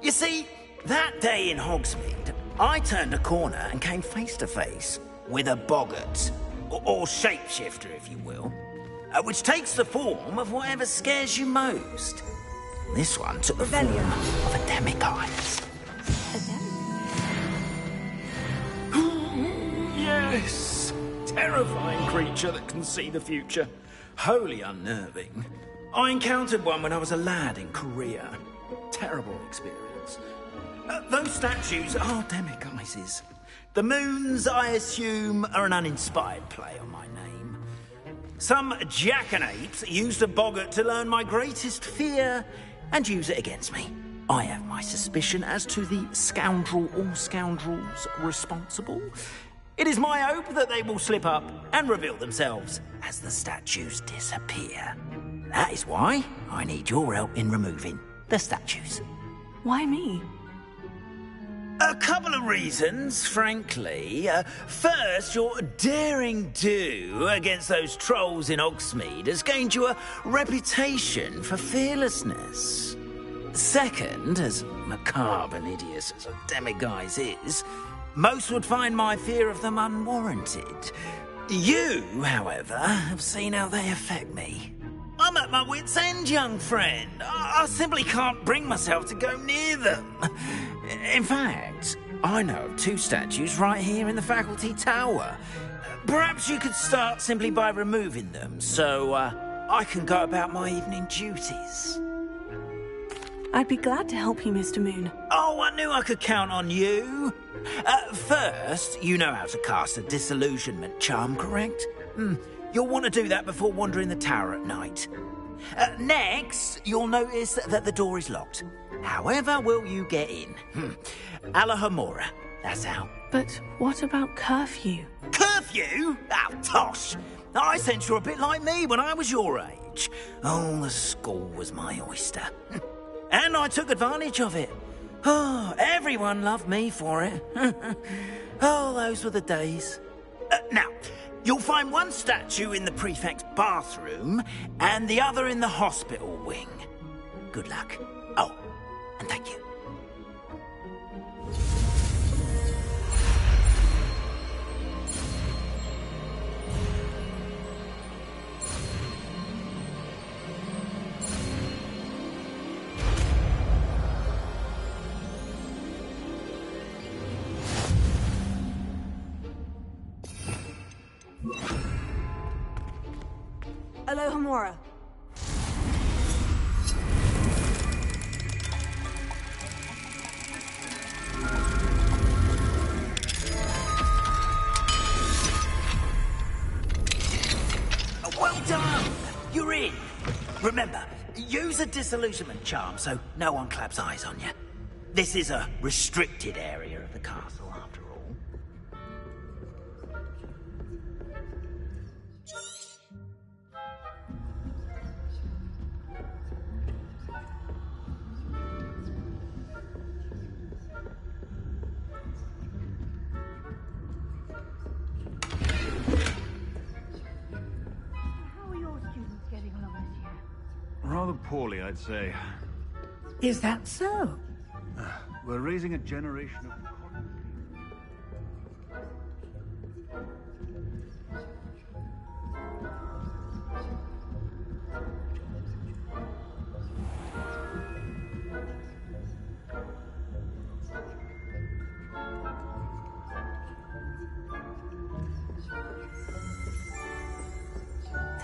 S6: You see, that day in Hogsmeade, I turned a corner and came face to face with a boggart, or shapeshifter, if you will, which takes the form of whatever scares you most. This one took the form of a demiguise. Yes! Terrifying creature that can see the future. Wholly unnerving. I encountered one when I was a lad in Korea. Terrible experience. Those statues are demiguises. The moons, I assume, are an uninspired play on my name. Some jackanapes used a boggart to learn my greatest fear and use it against me. I have my suspicion as to the scoundrel or scoundrels responsible. It is my hope that they will slip up and reveal themselves as the statues disappear. That is why I need your help in removing the statues.
S24: Why me?
S6: A couple of reasons, frankly. First, your daring do against those trolls in Hogsmeade has gained you a reputation for fearlessness. Second, as macabre and hideous as a demiguise is, most would find my fear of them unwarranted. You, however, have seen how they affect me. I'm at my wit's end, young friend. I simply can't bring myself to go near them. In fact, I know of two statues right here in the faculty tower. Perhaps you could start simply by removing them, so I can go about my evening duties.
S24: I'd be glad to help you, Mr. Moon.
S6: Oh, I knew I could count on you. First, you know how to cast a disillusionment charm, correct? You'll want to do that before wandering the tower at night. Next, you'll notice that the door is locked. However will you get in? Alahomora, that's how.
S24: But what about curfew?
S6: Curfew? Oh, tosh. I sense you're a bit like me when I was your age. Oh, the school was my oyster. And I took advantage of it. Oh, everyone loved me for it. Oh, those were the days. Now, you'll find one statue in the prefect's bathroom and the other in the hospital wing. Good luck. Oh, and thank you.
S2: Alohomora.
S6: Well done! You're in. Remember, use a disillusionment charm so no one claps eyes on you. This is a restricted area of the castle, after all.
S5: Rather poorly, I'd say.
S1: Is that so?
S5: We're raising a generation of...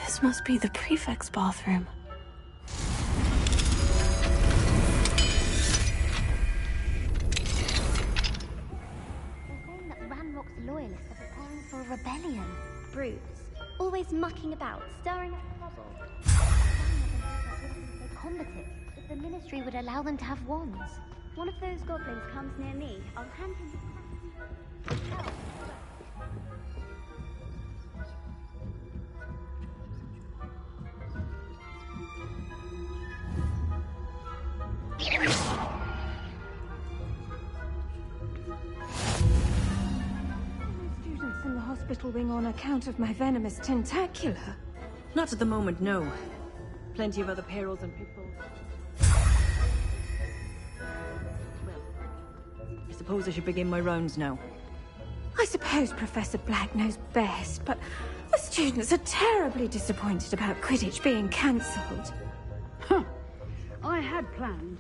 S24: This must be the prefect's bathroom.
S8: Loyalists are preparing for a rebellion. Brutes. Always mucking about, stirring up trouble. They're combative, if the Ministry would allow them to have wands. One of those goblins comes near me, I'll hand him help.
S11: Students in the hospital wing on account of my venomous tentacular.
S18: Not at the moment, no. Plenty of other perils and pitfalls. Well, I suppose I should begin my rounds now.
S11: I suppose Professor Black knows best, but the students are terribly disappointed about Quidditch being cancelled.
S1: Huh. I had planned.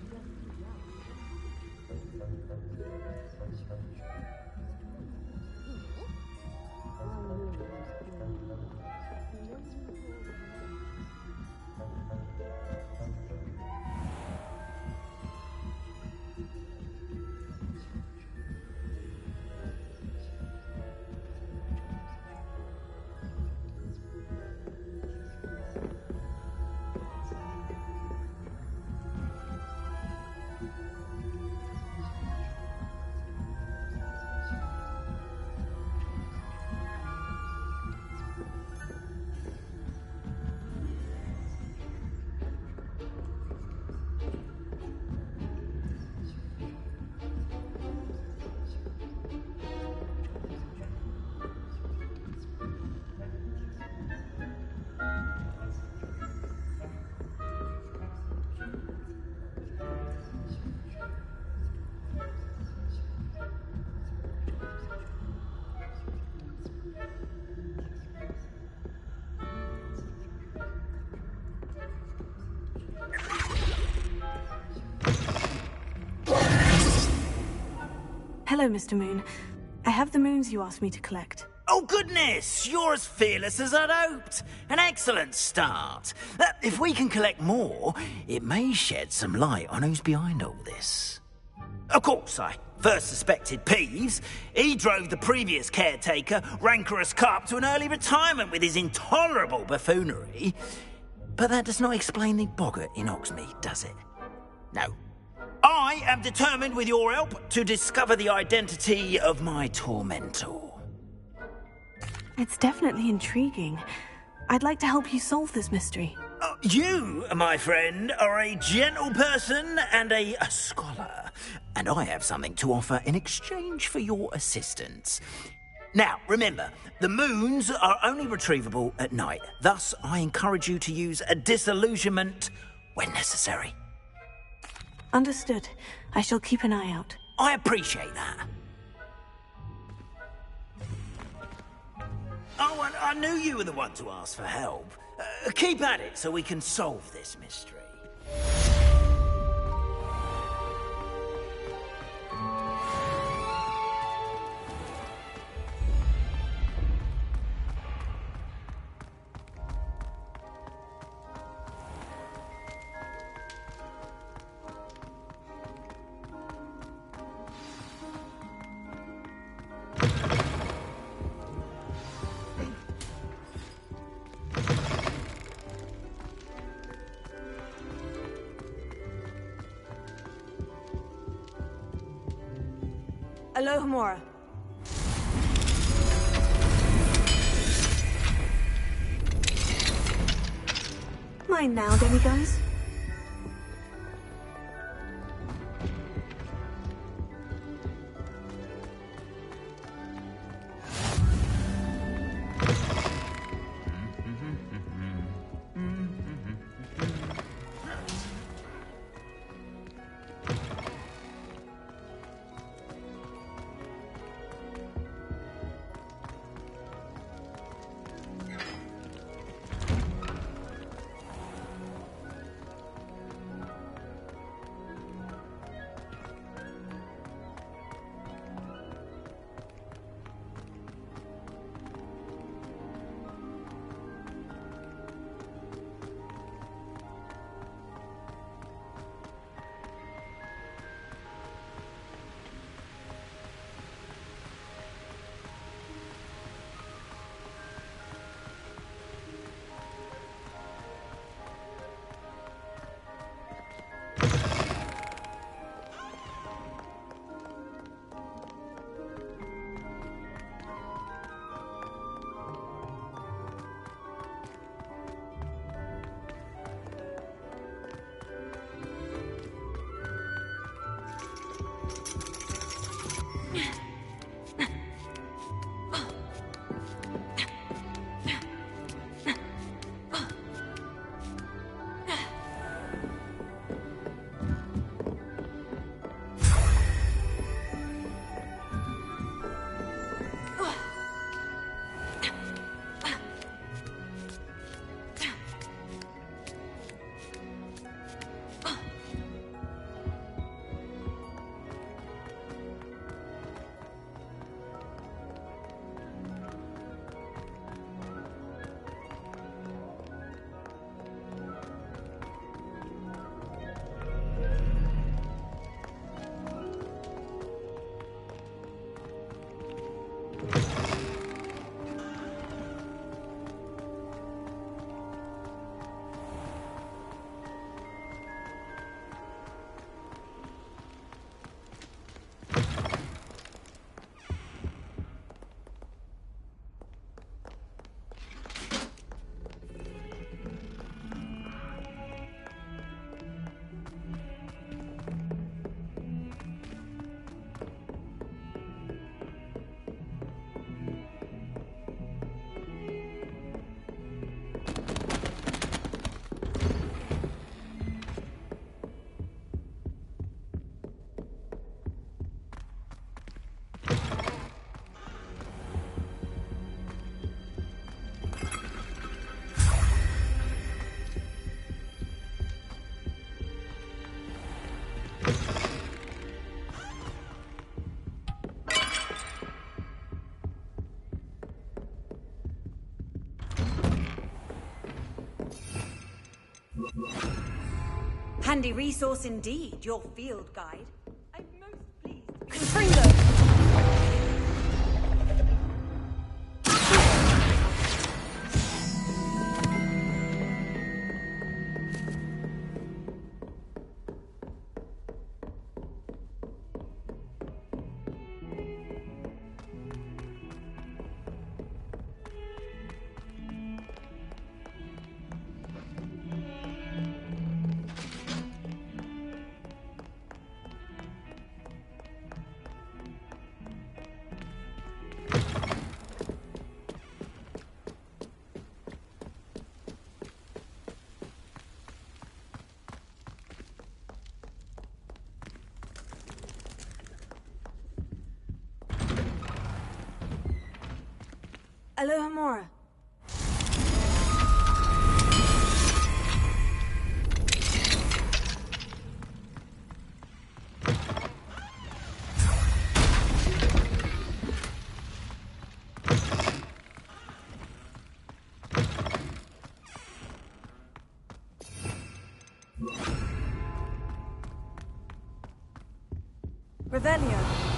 S24: Hello, Mr. Moon. I have the moons you asked me to collect.
S6: Oh, goodness! You're as fearless as I'd hoped. An excellent start. If we can collect more, it may shed some light on who's behind all this. Of course, I first suspected Peeves. He drove the previous caretaker, Rancorous Carp, to an early retirement with his intolerable buffoonery. But that does not explain the boggart in Hogsmeade, does it? No. I am determined, with your help, to discover the identity of my tormentor.
S24: It's definitely intriguing. I'd like to help you solve this mystery.
S6: You, my friend, are a gentle person and a scholar, and I have something to offer in exchange for your assistance. Now, remember, the moons are only retrievable at night. Thus, I encourage you to use a disillusionment when necessary.
S24: Understood. I shall keep an eye out.
S6: I appreciate that. Oh, and I knew you were the one to ask for help. Keep at it so we can solve this mystery.
S24: Alohomora. Mine now, demi-guys.
S2: Handy resource indeed, your field guide. I'm most pleased.
S3: Confringo!
S24: Alohomora. Revelio.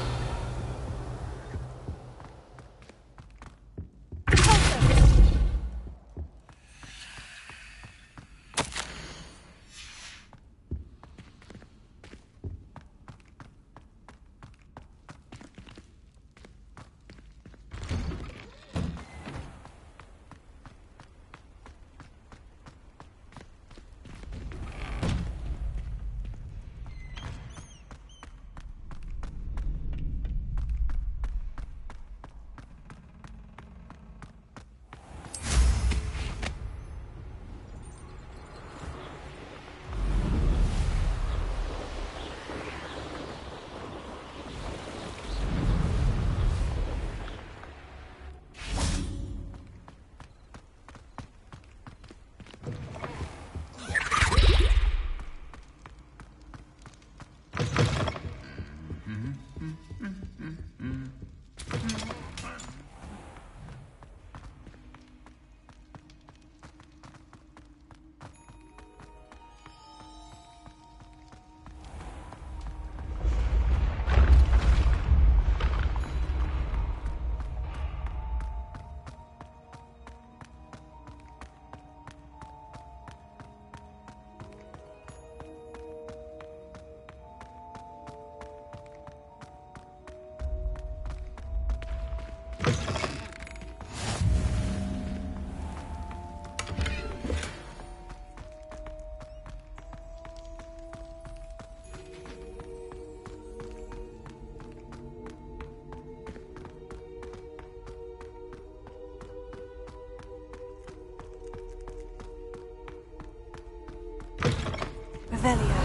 S24: Revelio.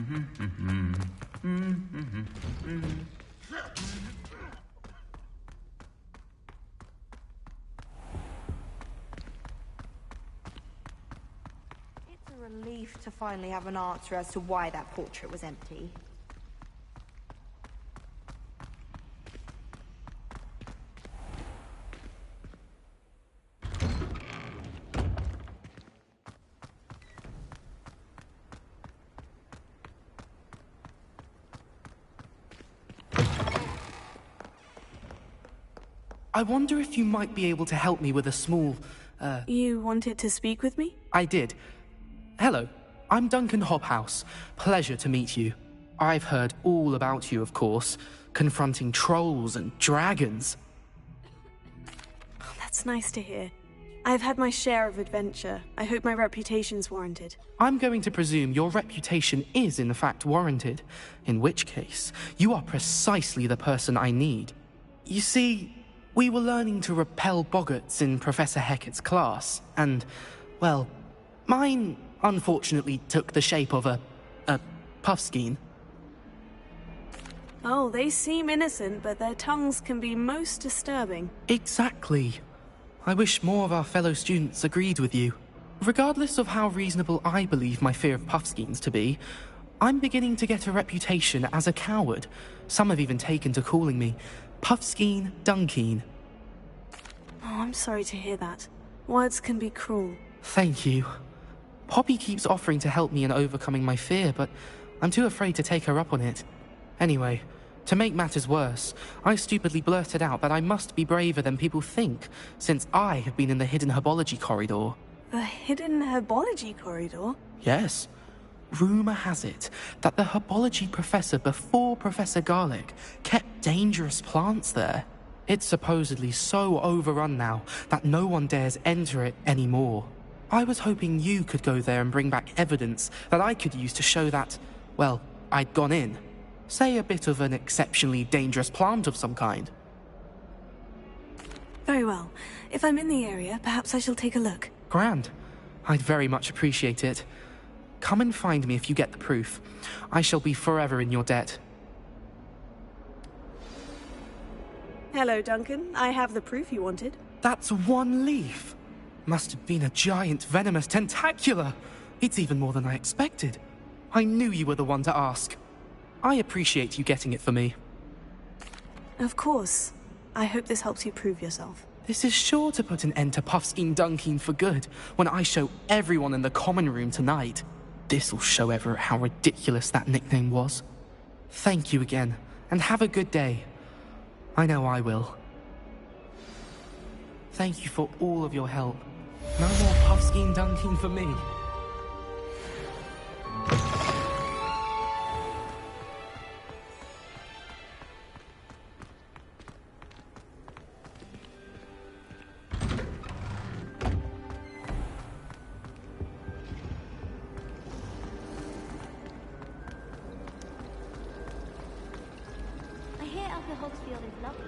S4: It's a relief to finally have an answer as to why that portrait was empty.
S12: I wonder if you might be able to help me with a small,
S24: You wanted to speak with me?
S12: I did. Hello, I'm Duncan Hobhouse. Pleasure to meet you. I've heard all about you, of course, confronting trolls and dragons.
S24: Oh, that's nice to hear. I've had my share of adventure. I hope my reputation's warranted.
S12: I'm going to presume your reputation is in fact warranted, in which case, you are precisely the person I need. You see, we were learning to repel boggarts in Professor Hecat's class, and, well, mine unfortunately took the shape of a puffskein.
S24: Oh, they seem innocent, but their tongues can be most disturbing.
S12: Exactly. I wish more of our fellow students agreed with you. Regardless of how reasonable I believe my fear of puffskeins to be, I'm beginning to get a reputation as a coward. Some have even taken to calling me Puffskeen Dunkeen.
S24: Oh, I'm sorry to hear that. Words can be cruel.
S12: Thank you. Poppy keeps offering to help me in overcoming my fear, but I'm too afraid to take her up on it. Anyway, to make matters worse, I stupidly blurted out that I must be braver than people think, since I have been in the hidden herbology corridor.
S24: The hidden herbology corridor?
S12: Yes. Rumour has it that the herbology professor before Professor Garlic kept dangerous plants there. It's supposedly so overrun now that no one dares enter it anymore. I was hoping you could go there and bring back evidence that I could use to show that, well, I'd gone in. Say a bit of an exceptionally dangerous plant of some kind.
S24: Very well. If I'm in the area, perhaps I shall take a look.
S12: Grand. I'd very much appreciate it. Come and find me if you get the proof. I shall be forever in your debt.
S24: Hello, Duncan. I have the proof you wanted.
S12: That's one leaf. Must have been a giant venomous tentacula. It's even more than I expected. I knew you were the one to ask. I appreciate you getting it for me.
S24: Of course. I hope this helps you prove yourself.
S12: This is sure to put an end to Puffskeen Dunkeen for good when I show everyone in the common room tonight. This'll show Everett how ridiculous that nickname was. Thank you again, and have a good day. I know I will. Thank you for all of your help. No more Puffskeen Dunkeen for me.
S8: I hear Upper Hogsfield is lovely.